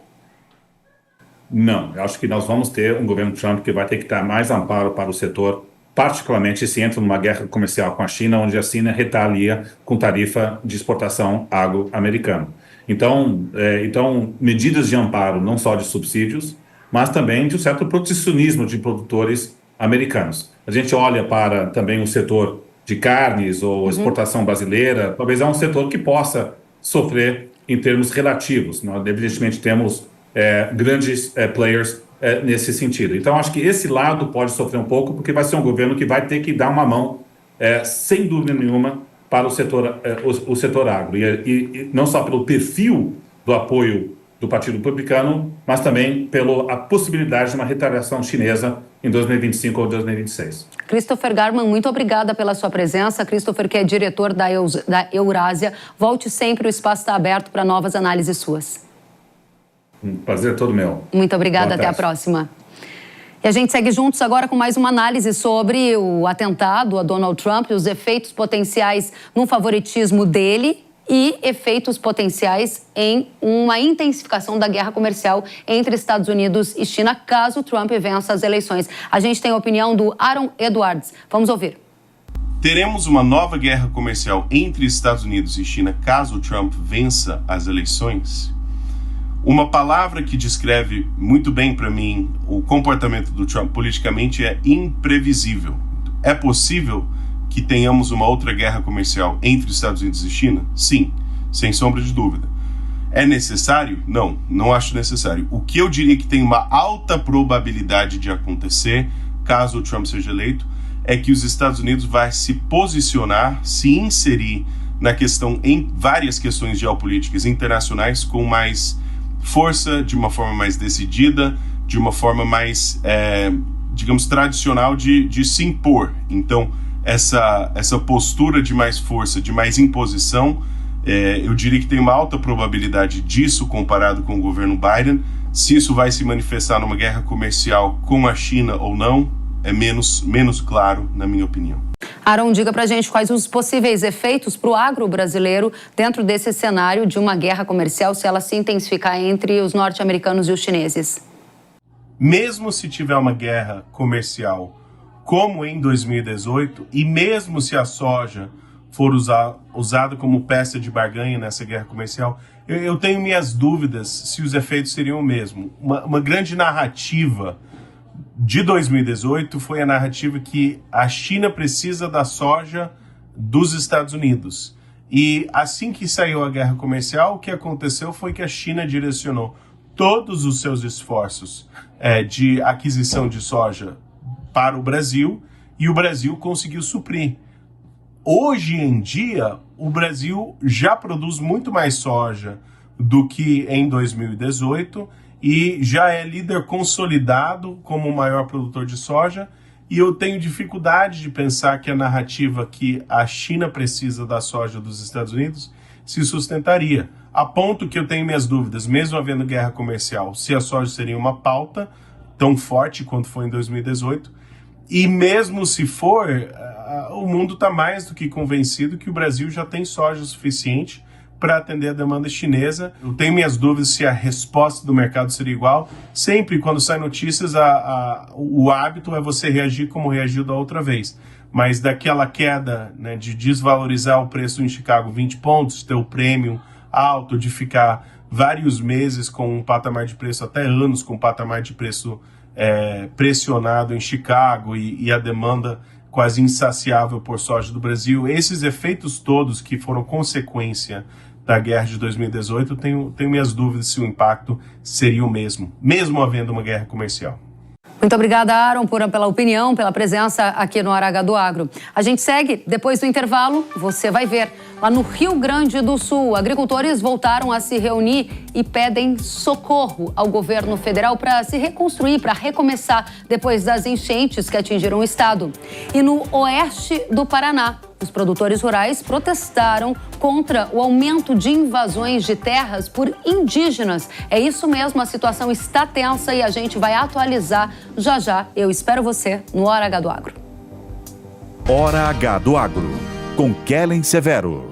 Não, eu acho que nós vamos ter um governo Trump que vai ter que dar mais amparo para o setor, particularmente se entra numa guerra comercial com a China, onde a China retalia com tarifa de exportação agro-americana. Então, medidas de amparo, não só de subsídios, mas também de um certo protecionismo de produtores americanos. A gente olha para também o setor de carnes ou exportação brasileira, talvez é um setor que possa sofrer em termos relativos. Nós, evidentemente, temos grandes players nesse sentido. Então, acho que esse lado pode sofrer um pouco, porque vai ser um governo que vai ter que dar uma mão, sem dúvida nenhuma, para o setor agro. E não só pelo perfil do apoio do Partido Republicano, mas também pela possibilidade de uma retaliação chinesa em 2025 ou 2026. Christopher Garman, muito obrigada pela sua presença. Christopher, que é diretor da Eurásia, volte sempre, o espaço está aberto para novas análises suas. Um prazer todo meu. Muito obrigada, até a próxima. E a gente segue juntos agora com mais uma análise sobre o atentado a Donald Trump e os efeitos potenciais no favoritismo dele e efeitos potenciais em uma intensificação da guerra comercial entre Estados Unidos e China, caso Trump vença as eleições. A gente tem a opinião do Aaron Edwards. Vamos ouvir. Teremos uma nova guerra comercial entre Estados Unidos e China caso Trump vença as eleições? Uma palavra que descreve muito bem para mim o comportamento do Trump politicamente é imprevisível. É possível que tenhamos uma outra guerra comercial entre Estados Unidos e China? Sim, sem sombra de dúvida. É necessário? Não, não acho necessário. O que eu diria que tem uma alta probabilidade de acontecer, caso o Trump seja eleito, é que os Estados Unidos vai se posicionar, se inserir na questão, em várias questões geopolíticas internacionais com mais força, de uma forma mais decidida, de uma forma mais, digamos, tradicional de se impor. Então, essa postura de mais força, de mais imposição, eu diria que tem uma alta probabilidade disso comparado com o governo Biden. Se isso vai se manifestar numa guerra comercial com a China ou não, é menos claro, na minha opinião. Aaron, diga pra gente quais os possíveis efeitos para o agro brasileiro dentro desse cenário de uma guerra comercial, se ela se intensificar entre os norte-americanos e os chineses. Mesmo se tiver uma guerra comercial como em 2018, e mesmo se a soja for usada como peça de barganha nessa guerra comercial, eu tenho minhas dúvidas se os efeitos seriam o mesmo. Uma grande narrativa de 2018 foi a narrativa que a China precisa da soja dos Estados Unidos. E assim que saiu a guerra comercial, o que aconteceu foi que a China direcionou todos os seus esforços de aquisição de soja para o Brasil, e o Brasil conseguiu suprir. Hoje em dia, o Brasil já produz muito mais soja do que em 2018 e já é líder consolidado como o maior produtor de soja, e eu tenho dificuldade de pensar que a narrativa que a China precisa da soja dos Estados Unidos se sustentaria, a ponto que eu tenho minhas dúvidas, mesmo havendo guerra comercial, se a soja seria uma pauta tão forte quanto foi em 2018, e mesmo se for, o mundo está mais do que convencido que o Brasil já tem soja suficiente para atender a demanda chinesa. Eu tenho minhas dúvidas se a resposta do mercado seria igual. Sempre quando saem notícias, o hábito é você reagir como reagiu da outra vez. Mas daquela queda, né, de desvalorizar o preço em Chicago 20 pontos, ter o prêmio alto, de ficar vários meses com um patamar de preço, até anos com um patamar de preço pressionado em Chicago e a demanda quase insaciável por soja do Brasil, esses efeitos todos que foram consequência da guerra de 2018, tenho minhas dúvidas se o impacto seria o mesmo havendo uma guerra comercial. Muito obrigada, Aaron, pela opinião, pela presença aqui no Hora H do Agro. A gente segue, depois do intervalo, você vai ver. Lá no Rio Grande do Sul, agricultores voltaram a se reunir e pedem socorro ao governo federal para se reconstruir, para recomeçar depois das enchentes que atingiram o estado. E no oeste do Paraná, os produtores rurais protestaram contra o aumento de invasões de terras por indígenas. É isso mesmo, a situação está tensa e a gente vai atualizar já já. Eu espero você no Hora H do Agro. Hora H do Agro, com Kellen Severo.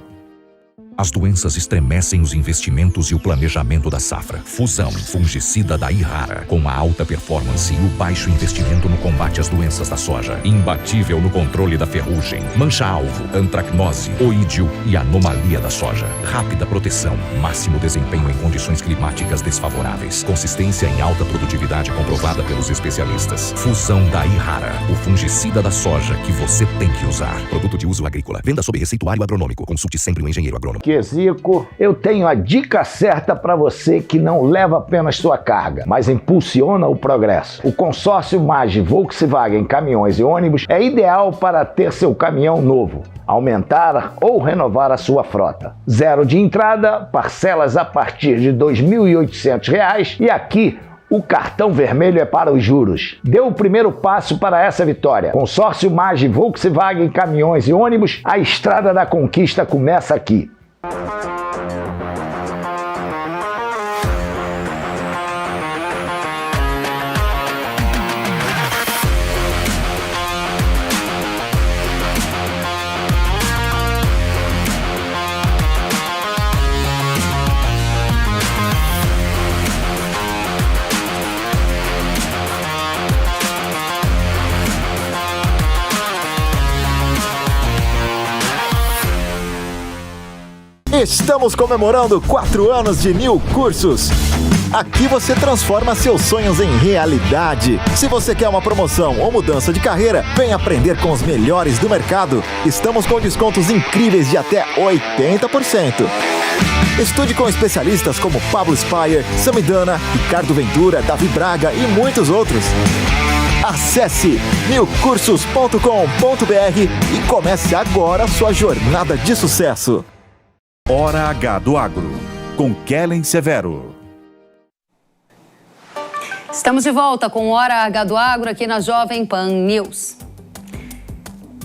As doenças estremecem os investimentos e o planejamento da safra. Fusão, fungicida da Irrara, com a alta performance e o baixo investimento no combate às doenças da soja. Imbatível no controle da ferrugem, mancha-alvo, antracnose, oídio e anomalia da soja. Rápida proteção, máximo desempenho em condições climáticas desfavoráveis. Consistência em alta produtividade comprovada pelos especialistas. Fusão da Irrara, o fungicida da soja que você tem que usar. Produto de uso agrícola. Venda sob receituário agronômico. Consulte sempre o engenheiro agrônomo. aqui, Zico. Eu tenho a dica certa para você que não leva apenas sua carga, mas impulsiona o progresso. O consórcio MAGE Volkswagen Caminhões e Ônibus é ideal para ter seu caminhão novo, aumentar ou renovar a sua frota. Zero de entrada, parcelas a partir de R$ 2.800 e aqui o cartão vermelho é para os juros. Dê o primeiro passo para essa vitória. Consórcio MAGE Volkswagen Caminhões e Ônibus, a estrada da conquista começa aqui. Estamos comemorando 4 anos de New Cursos. Aqui você transforma seus sonhos em realidade. Se você quer uma promoção ou mudança de carreira, vem aprender com os melhores do mercado. Estamos com descontos incríveis de até 80%. Estude com especialistas como Pablo Spire, Samidana, Ricardo Ventura, Davi Braga e muitos outros. Acesse newcursos.com.br e comece agora a sua jornada de sucesso. Hora H do Agro, com Kellen Severo. Estamos de volta com Hora H do Agro aqui na Jovem Pan News.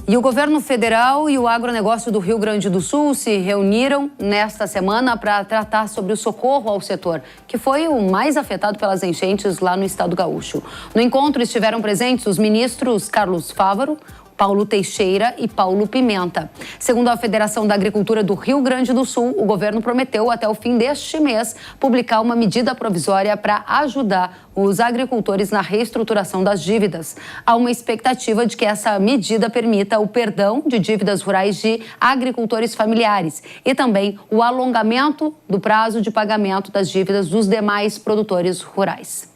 E o governo federal e o agronegócio do Rio Grande do Sul se reuniram nesta semana para tratar sobre o socorro ao setor, que foi o mais afetado pelas enchentes lá no estado gaúcho. No encontro estiveram presentes os ministros Carlos Fávaro, Paulo Teixeira e Paulo Pimenta. Segundo a Federação da Agricultura do Rio Grande do Sul, o governo prometeu até o fim deste mês publicar uma medida provisória para ajudar os agricultores na reestruturação das dívidas. Há uma expectativa de que essa medida permita o perdão de dívidas rurais de agricultores familiares e também o alongamento do prazo de pagamento das dívidas dos demais produtores rurais.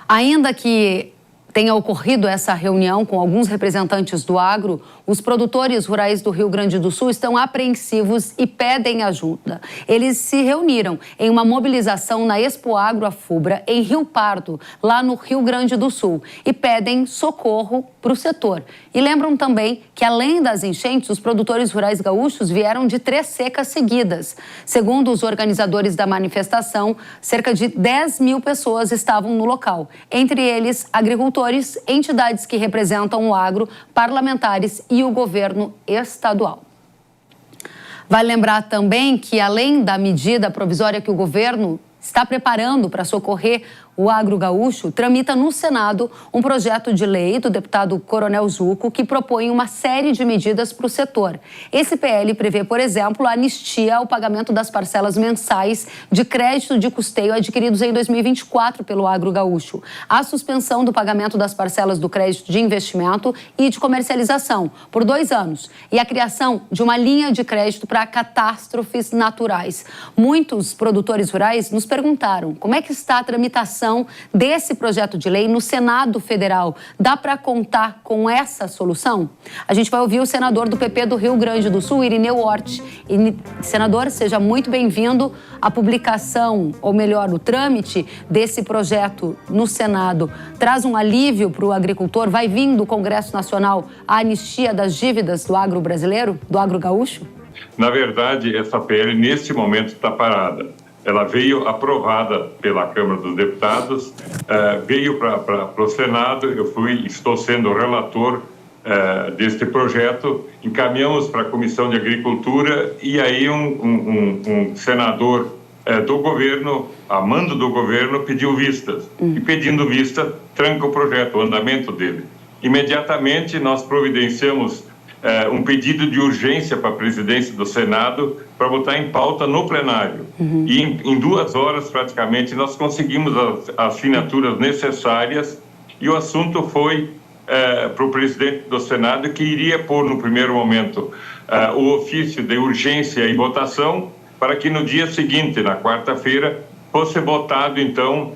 Ainda que tenha ocorrido essa reunião com alguns representantes do agro, os produtores rurais do Rio Grande do Sul estão apreensivos e pedem ajuda. Eles se reuniram em uma mobilização na Expo Agro Afubra, em Rio Pardo, lá no Rio Grande do Sul, e pedem socorro para o setor. E lembram também que, além das enchentes, os produtores rurais gaúchos vieram de 3 secas seguidas. Segundo os organizadores da manifestação, cerca de 10 mil pessoas estavam no local, entre eles agricultores, entidades que representam o agro, parlamentares e o governo estadual. Vale lembrar também que, além da medida provisória que o governo está preparando para socorrer o agro gaúcho, tramita no Senado um projeto de lei do deputado Coronel Zucco que propõe uma série de medidas para o setor. Esse PL prevê, por exemplo, a anistia ao pagamento das parcelas mensais de crédito de custeio adquiridos em 2024 pelo agro gaúcho, a suspensão do pagamento das parcelas do crédito de investimento e de comercialização por 2 anos e a criação de uma linha de crédito para catástrofes naturais. Muitos produtores rurais nos perguntaram como é que está a tramitação desse projeto de lei no Senado Federal. Dá para contar com essa solução? A gente vai ouvir o senador do PP do Rio Grande do Sul, Irineu Hort. Senador, seja muito bem-vindo. A publicação, ou melhor, o trâmite desse projeto no Senado traz um alívio para o agricultor? Vai vir do Congresso Nacional a anistia das dívidas do agro brasileiro, do agro gaúcho? Na verdade, essa PL, neste momento, está parada. Ela veio aprovada pela Câmara dos Deputados, veio para o Senado, estou sendo relator deste projeto, encaminhamos para a Comissão de Agricultura e aí um senador do governo, a mando do governo, pediu vistas. E pedindo vista, tranca o projeto, o andamento dele. Imediatamente nós providenciamos um pedido de urgência para a presidência do Senado para botar em pauta no plenário. E em 2 horas, praticamente, nós conseguimos as assinaturas necessárias e o assunto foi para o presidente do Senado, que iria pôr, no primeiro momento, o ofício de urgência e votação para que no dia seguinte, na quarta-feira, fosse votado, então,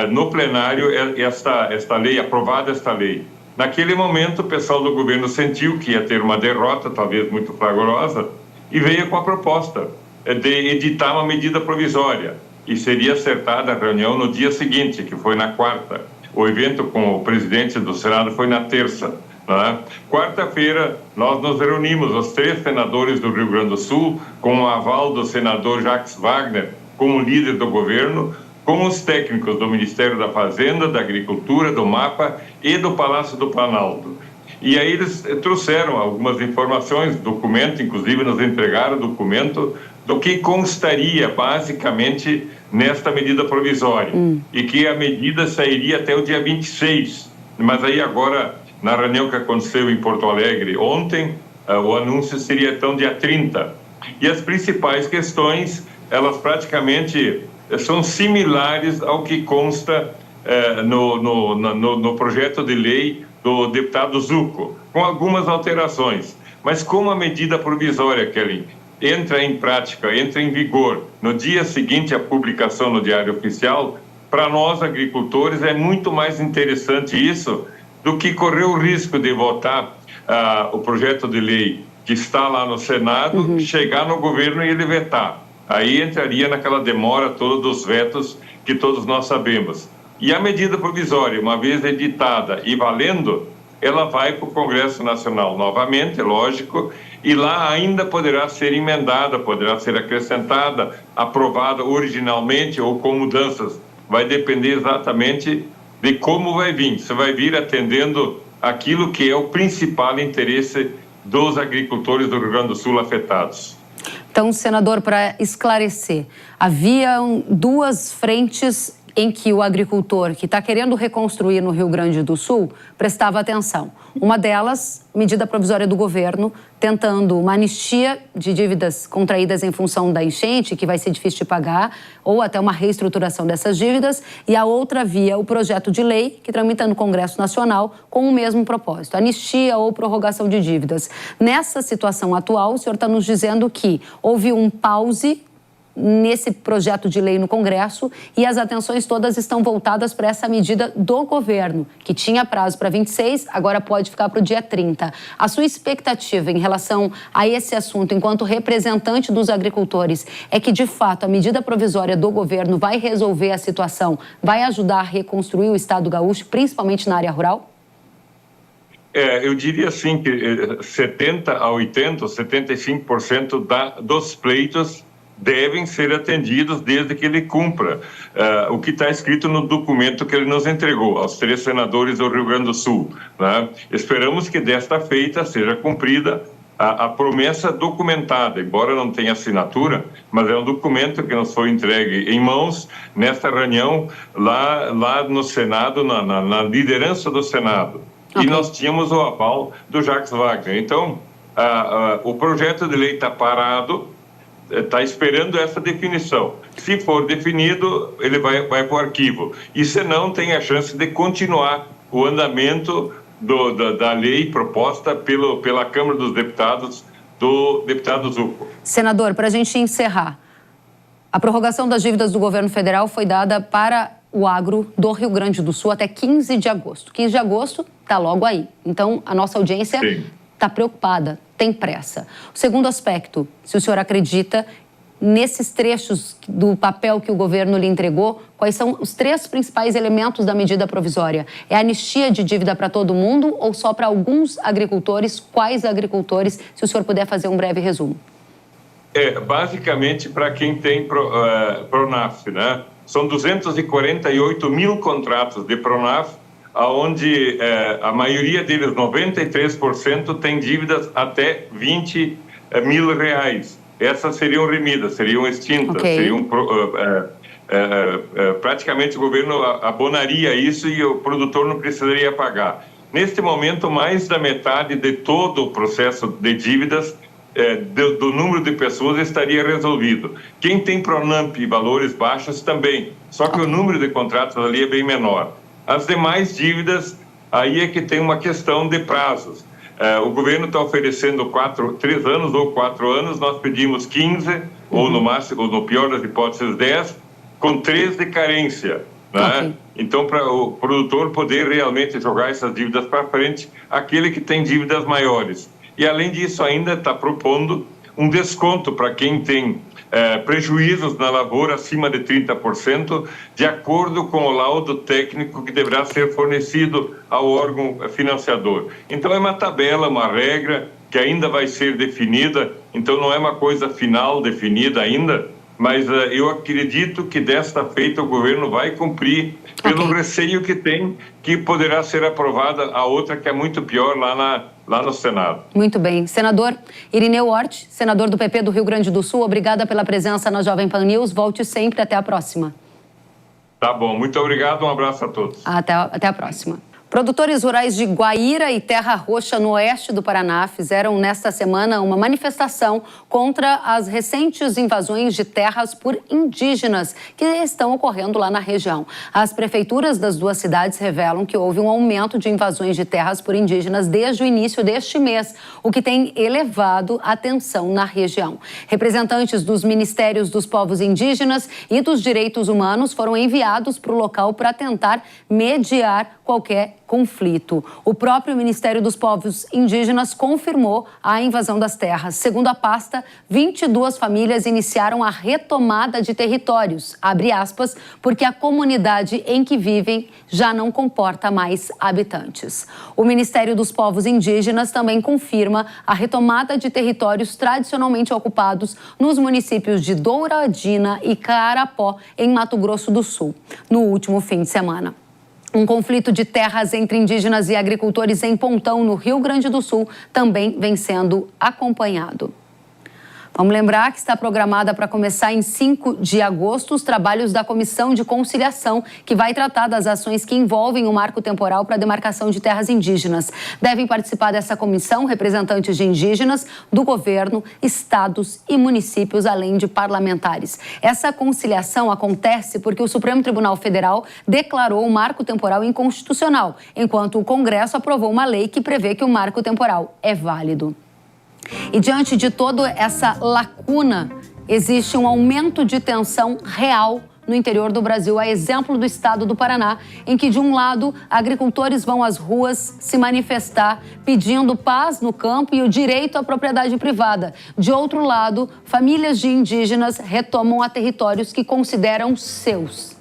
no plenário esta lei, aprovada esta lei. Naquele momento, o pessoal do governo sentiu que ia ter uma derrota, talvez muito fragorosa, e veio com a proposta de editar uma medida provisória. E seria acertada a reunião no dia seguinte, que foi na quarta. O evento com o presidente do Senado foi na terça. Né? Quarta-feira, nós nos reunimos, os 3 senadores do Rio Grande do Sul, com o aval do senador Jacques Wagner como líder do governo, com os técnicos do Ministério da Fazenda, da Agricultura, do MAPA e do Palácio do Planalto. E aí eles trouxeram algumas informações, documento, inclusive nos entregaram documento do que constaria basicamente nesta medida provisória. E que a medida sairia até o dia 26. Mas aí agora, na reunião que aconteceu em Porto Alegre ontem, o anúncio seria então dia 30. E as principais questões, elas praticamente são similares ao que consta no projeto de lei do deputado Zucco, com algumas alterações. Mas como a medida provisória, Kelly, entra em prática, entra em vigor no dia seguinte à publicação no Diário Oficial, para nós agricultores é muito mais interessante isso do que correr o risco de votar o projeto de lei que está lá no Senado, chegar no governo e ele vetar. Aí entraria naquela demora toda dos vetos que todos nós sabemos. E a medida provisória, uma vez editada e valendo, ela vai para o Congresso Nacional novamente, lógico, e lá ainda poderá ser emendada, poderá ser acrescentada, aprovada originalmente ou com mudanças. Vai depender exatamente de como vai vir. Se vai vir atendendo aquilo que é o principal interesse dos agricultores do Rio Grande do Sul afetados. Então, senador, para esclarecer, haviam 2 frentes em que o agricultor que está querendo reconstruir no Rio Grande do Sul prestava atenção. Uma delas, medida provisória do governo, tentando uma anistia de dívidas contraídas em função da enchente, que vai ser difícil de pagar, ou até uma reestruturação dessas dívidas, e a outra via, o projeto de lei, que tramita no Congresso Nacional com o mesmo propósito, anistia ou prorrogação de dívidas. Nessa situação atual, o senhor está nos dizendo que houve um pause nesse projeto de lei no Congresso e as atenções todas estão voltadas para essa medida do governo, que tinha prazo para 26, agora pode ficar para o dia 30. A sua expectativa em relação a esse assunto, enquanto representante dos agricultores, é que, de fato, a medida provisória do governo vai resolver a situação, vai ajudar a reconstruir o Estado gaúcho, principalmente na área rural? Eu diria assim que 70% a 80%, 75% dos pleitos devem ser atendidos desde que ele cumpra o que está escrito no documento que ele nos entregou aos 3 senadores do Rio Grande do Sul. Né? Esperamos que desta feita seja cumprida a promessa documentada, embora não tenha assinatura, mas é um documento que nos foi entregue em mãos nesta reunião lá no Senado, na liderança do Senado. Okay. E nós tínhamos o aval do Jacques Wagner. Então, o projeto de lei está parado, está esperando essa definição. Se for definido, ele vai para o arquivo. E se não, tem a chance de continuar o andamento da lei proposta pela Câmara dos Deputados, do deputado Zucco. Senador, para a gente encerrar, a prorrogação das dívidas do governo federal foi dada para o agro do Rio Grande do Sul até 15 de agosto. 15 de agosto está logo aí. Então, a nossa audiência está preocupada, tem pressa. O segundo aspecto, se o senhor acredita nesses trechos do papel que o governo lhe entregou, quais são os 3 principais elementos da medida provisória? É anistia de dívida para todo mundo ou só para alguns agricultores? Quais agricultores? Se o senhor puder fazer um breve resumo. Basicamente para quem tem Pronaf, né? São 248 mil contratos de Pronaf, onde a maioria deles, 93%, tem dívidas até 20 mil reais. Essas seriam remidas, seriam extintas, seriam praticamente o governo abonaria isso e o produtor não precisaria pagar. Neste momento, mais da metade de todo o processo de dívidas do número de pessoas estaria resolvido. Quem tem Pronamp e valores baixos também, só que o número de contratos ali é bem menor. As demais dívidas, aí é que tem uma questão de prazos. O governo está oferecendo 3 anos ou 4 anos, nós pedimos 15, ou no máximo, ou no pior das hipóteses, 10, com 3 de carência. Né? Então, para o produtor poder realmente jogar essas dívidas para frente, aquele que tem dívidas maiores. E, além disso, ainda está propondo um desconto para quem tem prejuízos na lavoura acima de 30%, de acordo com o laudo técnico que deverá ser fornecido ao órgão financiador. Então é uma tabela, uma regra que ainda vai ser definida, então não é uma coisa final definida ainda, mas eu acredito que desta feita o governo vai cumprir, pelo receio que tem, que poderá ser aprovada a outra que é muito pior lá no Senado. Muito bem. Senador Irineu Hort, senador do PP do Rio Grande do Sul, obrigada pela presença na Jovem Pan News. Volte sempre. Até a próxima. Tá bom. Muito obrigado. Um abraço a todos. Até a próxima. Produtores rurais de Guaíra e Terra Roxa, no oeste do Paraná, fizeram nesta semana uma manifestação contra as recentes invasões de terras por indígenas que estão ocorrendo lá na região. As prefeituras das duas cidades revelam que houve um aumento de invasões de terras por indígenas desde o início deste mês, o que tem elevado a tensão na região. Representantes dos Ministérios dos Povos Indígenas e dos Direitos Humanos foram enviados para o local para tentar mediar qualquer conflito. O próprio Ministério dos Povos Indígenas confirmou a invasão das terras. Segundo a pasta, 22 famílias iniciaram a retomada de territórios, abre aspas, porque a comunidade em que vivem já não comporta mais habitantes. O Ministério dos Povos Indígenas também confirma a retomada de territórios tradicionalmente ocupados nos municípios de Douradina e Carapó, em Mato Grosso do Sul, no último fim de semana. Um conflito de terras entre indígenas e agricultores em Pontão, no Rio Grande do Sul, também vem sendo acompanhado. Vamos lembrar que está programada para começar em 5 de agosto os trabalhos da Comissão de Conciliação, que vai tratar das ações que envolvem o marco temporal para a demarcação de terras indígenas. Devem participar dessa comissão representantes de indígenas, do governo, estados e municípios, além de parlamentares. Essa conciliação acontece porque o Supremo Tribunal Federal declarou o marco temporal inconstitucional, enquanto o Congresso aprovou uma lei que prevê que o marco temporal é válido. E diante de toda essa lacuna, existe um aumento de tensão real no interior do Brasil, a exemplo do estado do Paraná, em que, de um lado, agricultores vão às ruas se manifestar pedindo paz no campo e o direito à propriedade privada. De outro lado, famílias de indígenas retomam a territórios que consideram seus.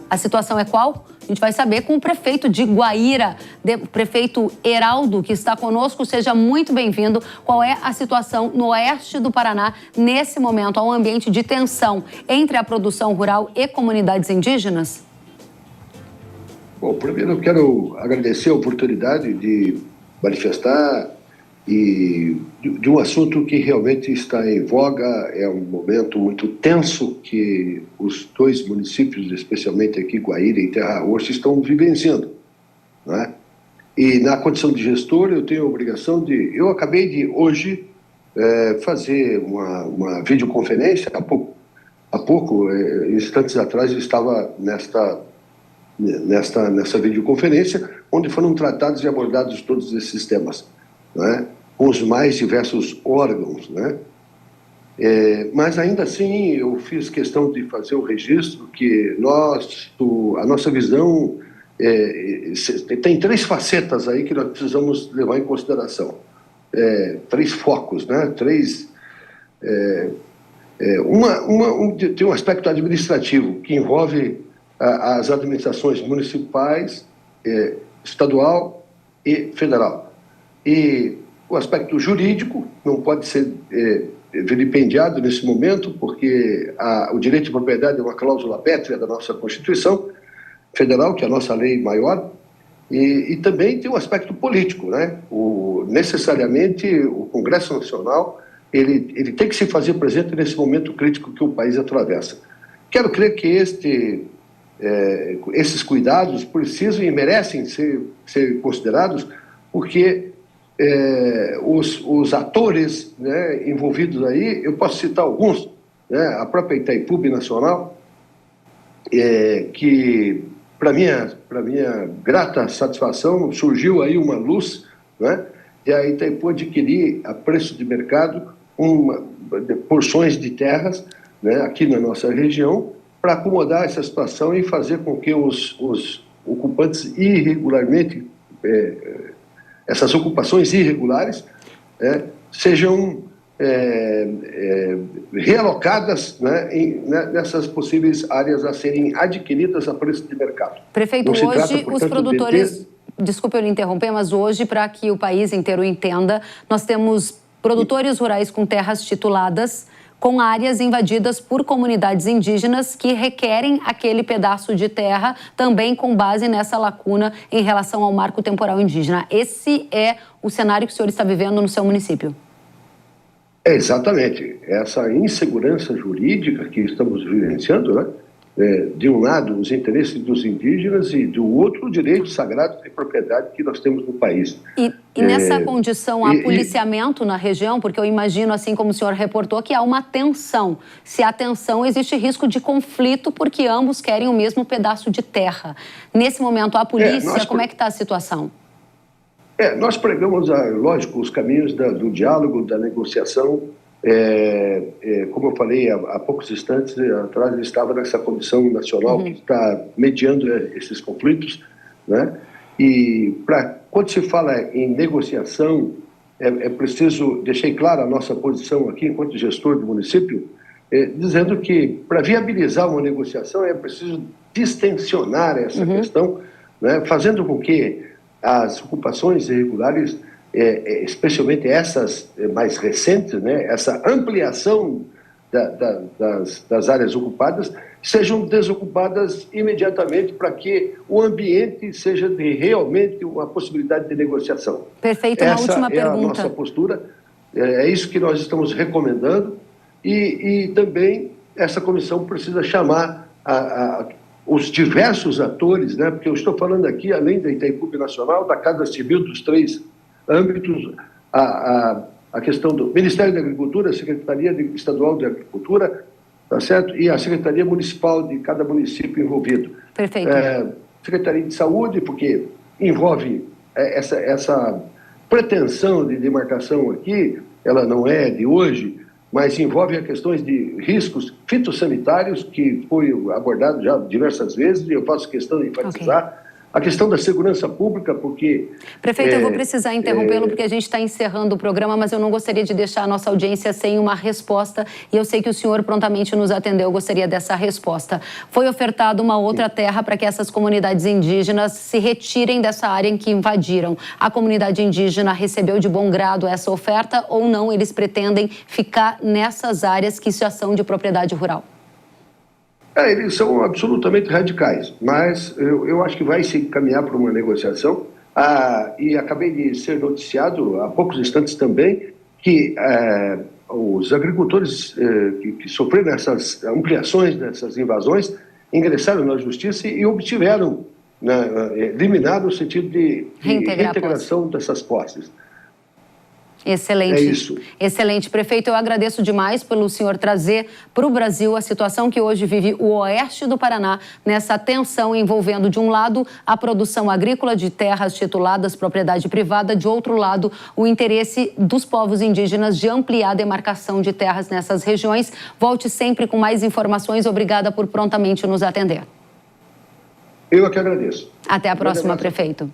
A situação é qual? A gente vai saber com o prefeito de Guaíra, o prefeito Heraldo, que está conosco. Seja muito bem-vindo. Qual é a situação no oeste do Paraná nesse momento? Há um ambiente de tensão entre a produção rural e comunidades indígenas? Bom, primeiro eu quero agradecer a oportunidade de manifestar e de um assunto que realmente está em voga. É um momento muito tenso que os dois municípios, especialmente aqui Guaíra e Terra Roxa, estão vivenciando, né? E na condição de gestor eu tenho a obrigação de... Eu acabei de hoje fazer uma videoconferência, há pouco, instantes atrás eu estava nessa videoconferência, onde foram tratados e abordados todos esses temas, né? Com os mais diversos órgãos, né? Mas ainda assim eu fiz questão de fazer o registro que a nossa visão tem 3 facetas aí que nós precisamos levar em consideração, 3 focos, né? Tem um aspecto administrativo que envolve as administrações municipais, estadual e federal. E o aspecto jurídico não pode ser vilipendiado nesse momento, porque o direito de propriedade é uma cláusula pétrea da nossa Constituição Federal, que é a nossa lei maior, e também tem um aspecto político, né? Necessariamente o Congresso Nacional ele tem que se fazer presente nesse momento crítico que o país atravessa. Quero crer que esses cuidados precisam e merecem ser considerados, porque os atores, né, envolvidos aí, eu posso citar alguns, né, a própria Itaipu Nacional, que, para minha grata satisfação, surgiu aí uma luz, né, de a Itaipu adquirir a preço de mercado porções de terras, né, aqui na nossa região, para acomodar essa situação e fazer com que os ocupantes essas ocupações irregulares sejam realocadas, né, nessas possíveis áreas a serem adquiridas a preço de mercado. Prefeito, hoje trata, portanto, os produtores... Desculpe eu lhe interromper, mas hoje, para que o país inteiro entenda, nós temos produtores rurais com terras tituladas, com áreas invadidas por comunidades indígenas que requerem aquele pedaço de terra, também com base nessa lacuna em relação ao marco temporal indígena. Esse é o cenário que o senhor está vivendo no seu município? Exatamente. Essa insegurança jurídica que estamos vivenciando, né? De um lado, os interesses dos indígenas e do outro, o direito sagrado de propriedade que nós temos no país. E nessa condição, há policiamento na região? Porque eu imagino, assim como o senhor reportou, que há uma tensão. Se há tensão, existe risco de conflito porque ambos querem o mesmo pedaço de terra. Nesse momento, a polícia, como é que está a situação? Nós pregamos, lógico, os caminhos do diálogo, da negociação. Como eu falei há poucos instantes atrás, eu estava nessa comissão nacional que está mediando esses conflitos, né? E quando se fala em negociação, é preciso deixar clara a nossa posição aqui, enquanto gestor do município, dizendo que para viabilizar uma negociação é preciso distensionar essa questão, né? Fazendo com que as ocupações irregulares, especialmente essas mais recentes, né, essa ampliação das áreas ocupadas, sejam desocupadas imediatamente para que o ambiente seja realmente uma possibilidade de negociação. Perfeito, uma última pergunta. Essa é a nossa postura, é isso que nós estamos recomendando e também essa comissão precisa chamar os diversos atores, né, porque eu estou falando aqui, além da Itaipu Nacional, da Casa Civil dos 3 âmbitos, a questão do Ministério da Agricultura, a Secretaria Estadual de Agricultura, tá certo? E a Secretaria Municipal de cada município envolvido. Perfeito. Secretaria de Saúde, porque envolve essa pretensão de demarcação aqui, ela não é de hoje, mas envolve a questões de riscos fitossanitários, que foi abordado já diversas vezes, e eu faço questão de enfatizar. A questão da segurança pública, porque... Prefeito, eu vou precisar interrompê-lo porque a gente está encerrando o programa, mas eu não gostaria de deixar a nossa audiência sem uma resposta e eu sei que o senhor prontamente nos atendeu, eu gostaria dessa resposta. Foi ofertada uma outra terra para que essas comunidades indígenas se retirem dessa área em que invadiram. A comunidade indígena recebeu de bom grado essa oferta ou não? Eles pretendem ficar nessas áreas que já são de propriedade rural? Eles são absolutamente radicais, mas eu acho que vai se caminhar para uma negociação. E acabei de ser noticiado há poucos instantes também que os agricultores que sofreram essas ampliações, dessas invasões, ingressaram na justiça e obtiveram liminar no sentido de reintegração dessas posses. Excelente. É isso. Excelente. Prefeito, eu agradeço demais pelo senhor trazer para o Brasil a situação que hoje vive o oeste do Paraná, nessa tensão envolvendo, de um lado, a produção agrícola de terras tituladas propriedade privada, de outro lado, o interesse dos povos indígenas de ampliar a demarcação de terras nessas regiões. Volte sempre com mais informações. Obrigada por prontamente nos atender. Eu é que agradeço. Até a próxima, prefeito.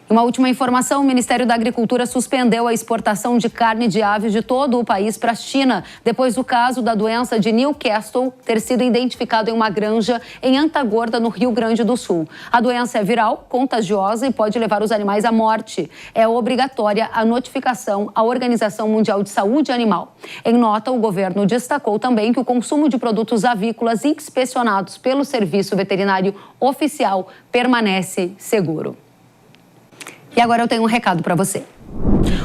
Uma última informação, o Ministério da Agricultura suspendeu a exportação de carne de aves de todo o país para a China, depois do caso da doença de Newcastle ter sido identificado em uma granja em Antagorda, no Rio Grande do Sul. A doença é viral, contagiosa e pode levar os animais à morte. É obrigatória a notificação à Organização Mundial de Saúde Animal. Em nota, o governo destacou também que o consumo de produtos avícolas inspecionados pelo Serviço Veterinário Oficial permanece seguro. E agora eu tenho um recado para você.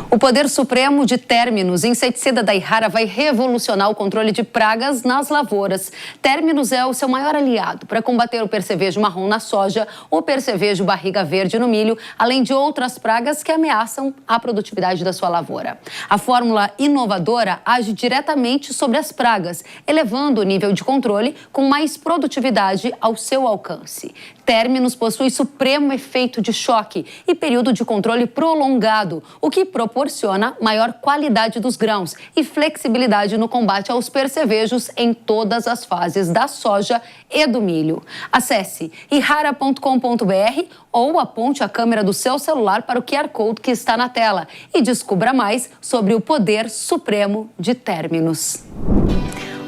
O Poder Supremo de Términos, inseticida da Irrara, vai revolucionar o controle de pragas nas lavouras. Términos é o seu maior aliado para combater o percevejo marrom na soja, o percevejo barriga verde no milho, além de outras pragas que ameaçam a produtividade da sua lavoura. A fórmula inovadora age diretamente sobre as pragas, elevando o nível de controle com mais produtividade ao seu alcance. Términos possui supremo efeito de choque e período de controle prolongado, o que proporciona maior qualidade dos grãos e flexibilidade no combate aos percevejos em todas as fases da soja e do milho. Acesse ihara.com.br ou aponte a câmera do seu celular para o QR Code que está na tela e descubra mais sobre o poder supremo de términos.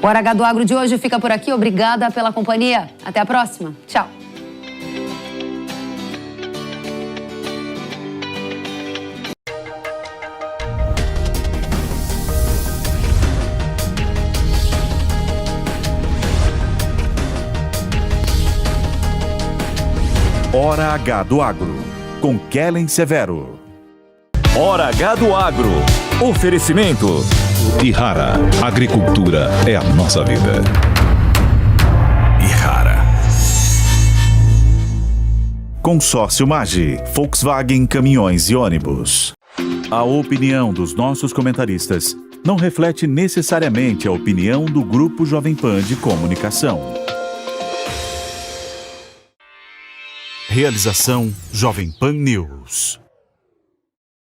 O Hora H do Agro de hoje fica por aqui. Obrigada pela companhia. Até a próxima. Tchau. Hora H do Agro, com Kellen Severo. Hora H do Agro. Oferecimento. Ihara. Agricultura é a nossa vida. Ihara. Consórcio Magi, Volkswagen Caminhões e Ônibus. A opinião dos nossos comentaristas não reflete necessariamente a opinião do Grupo Jovem Pan de Comunicação. Realização Jovem Pan News.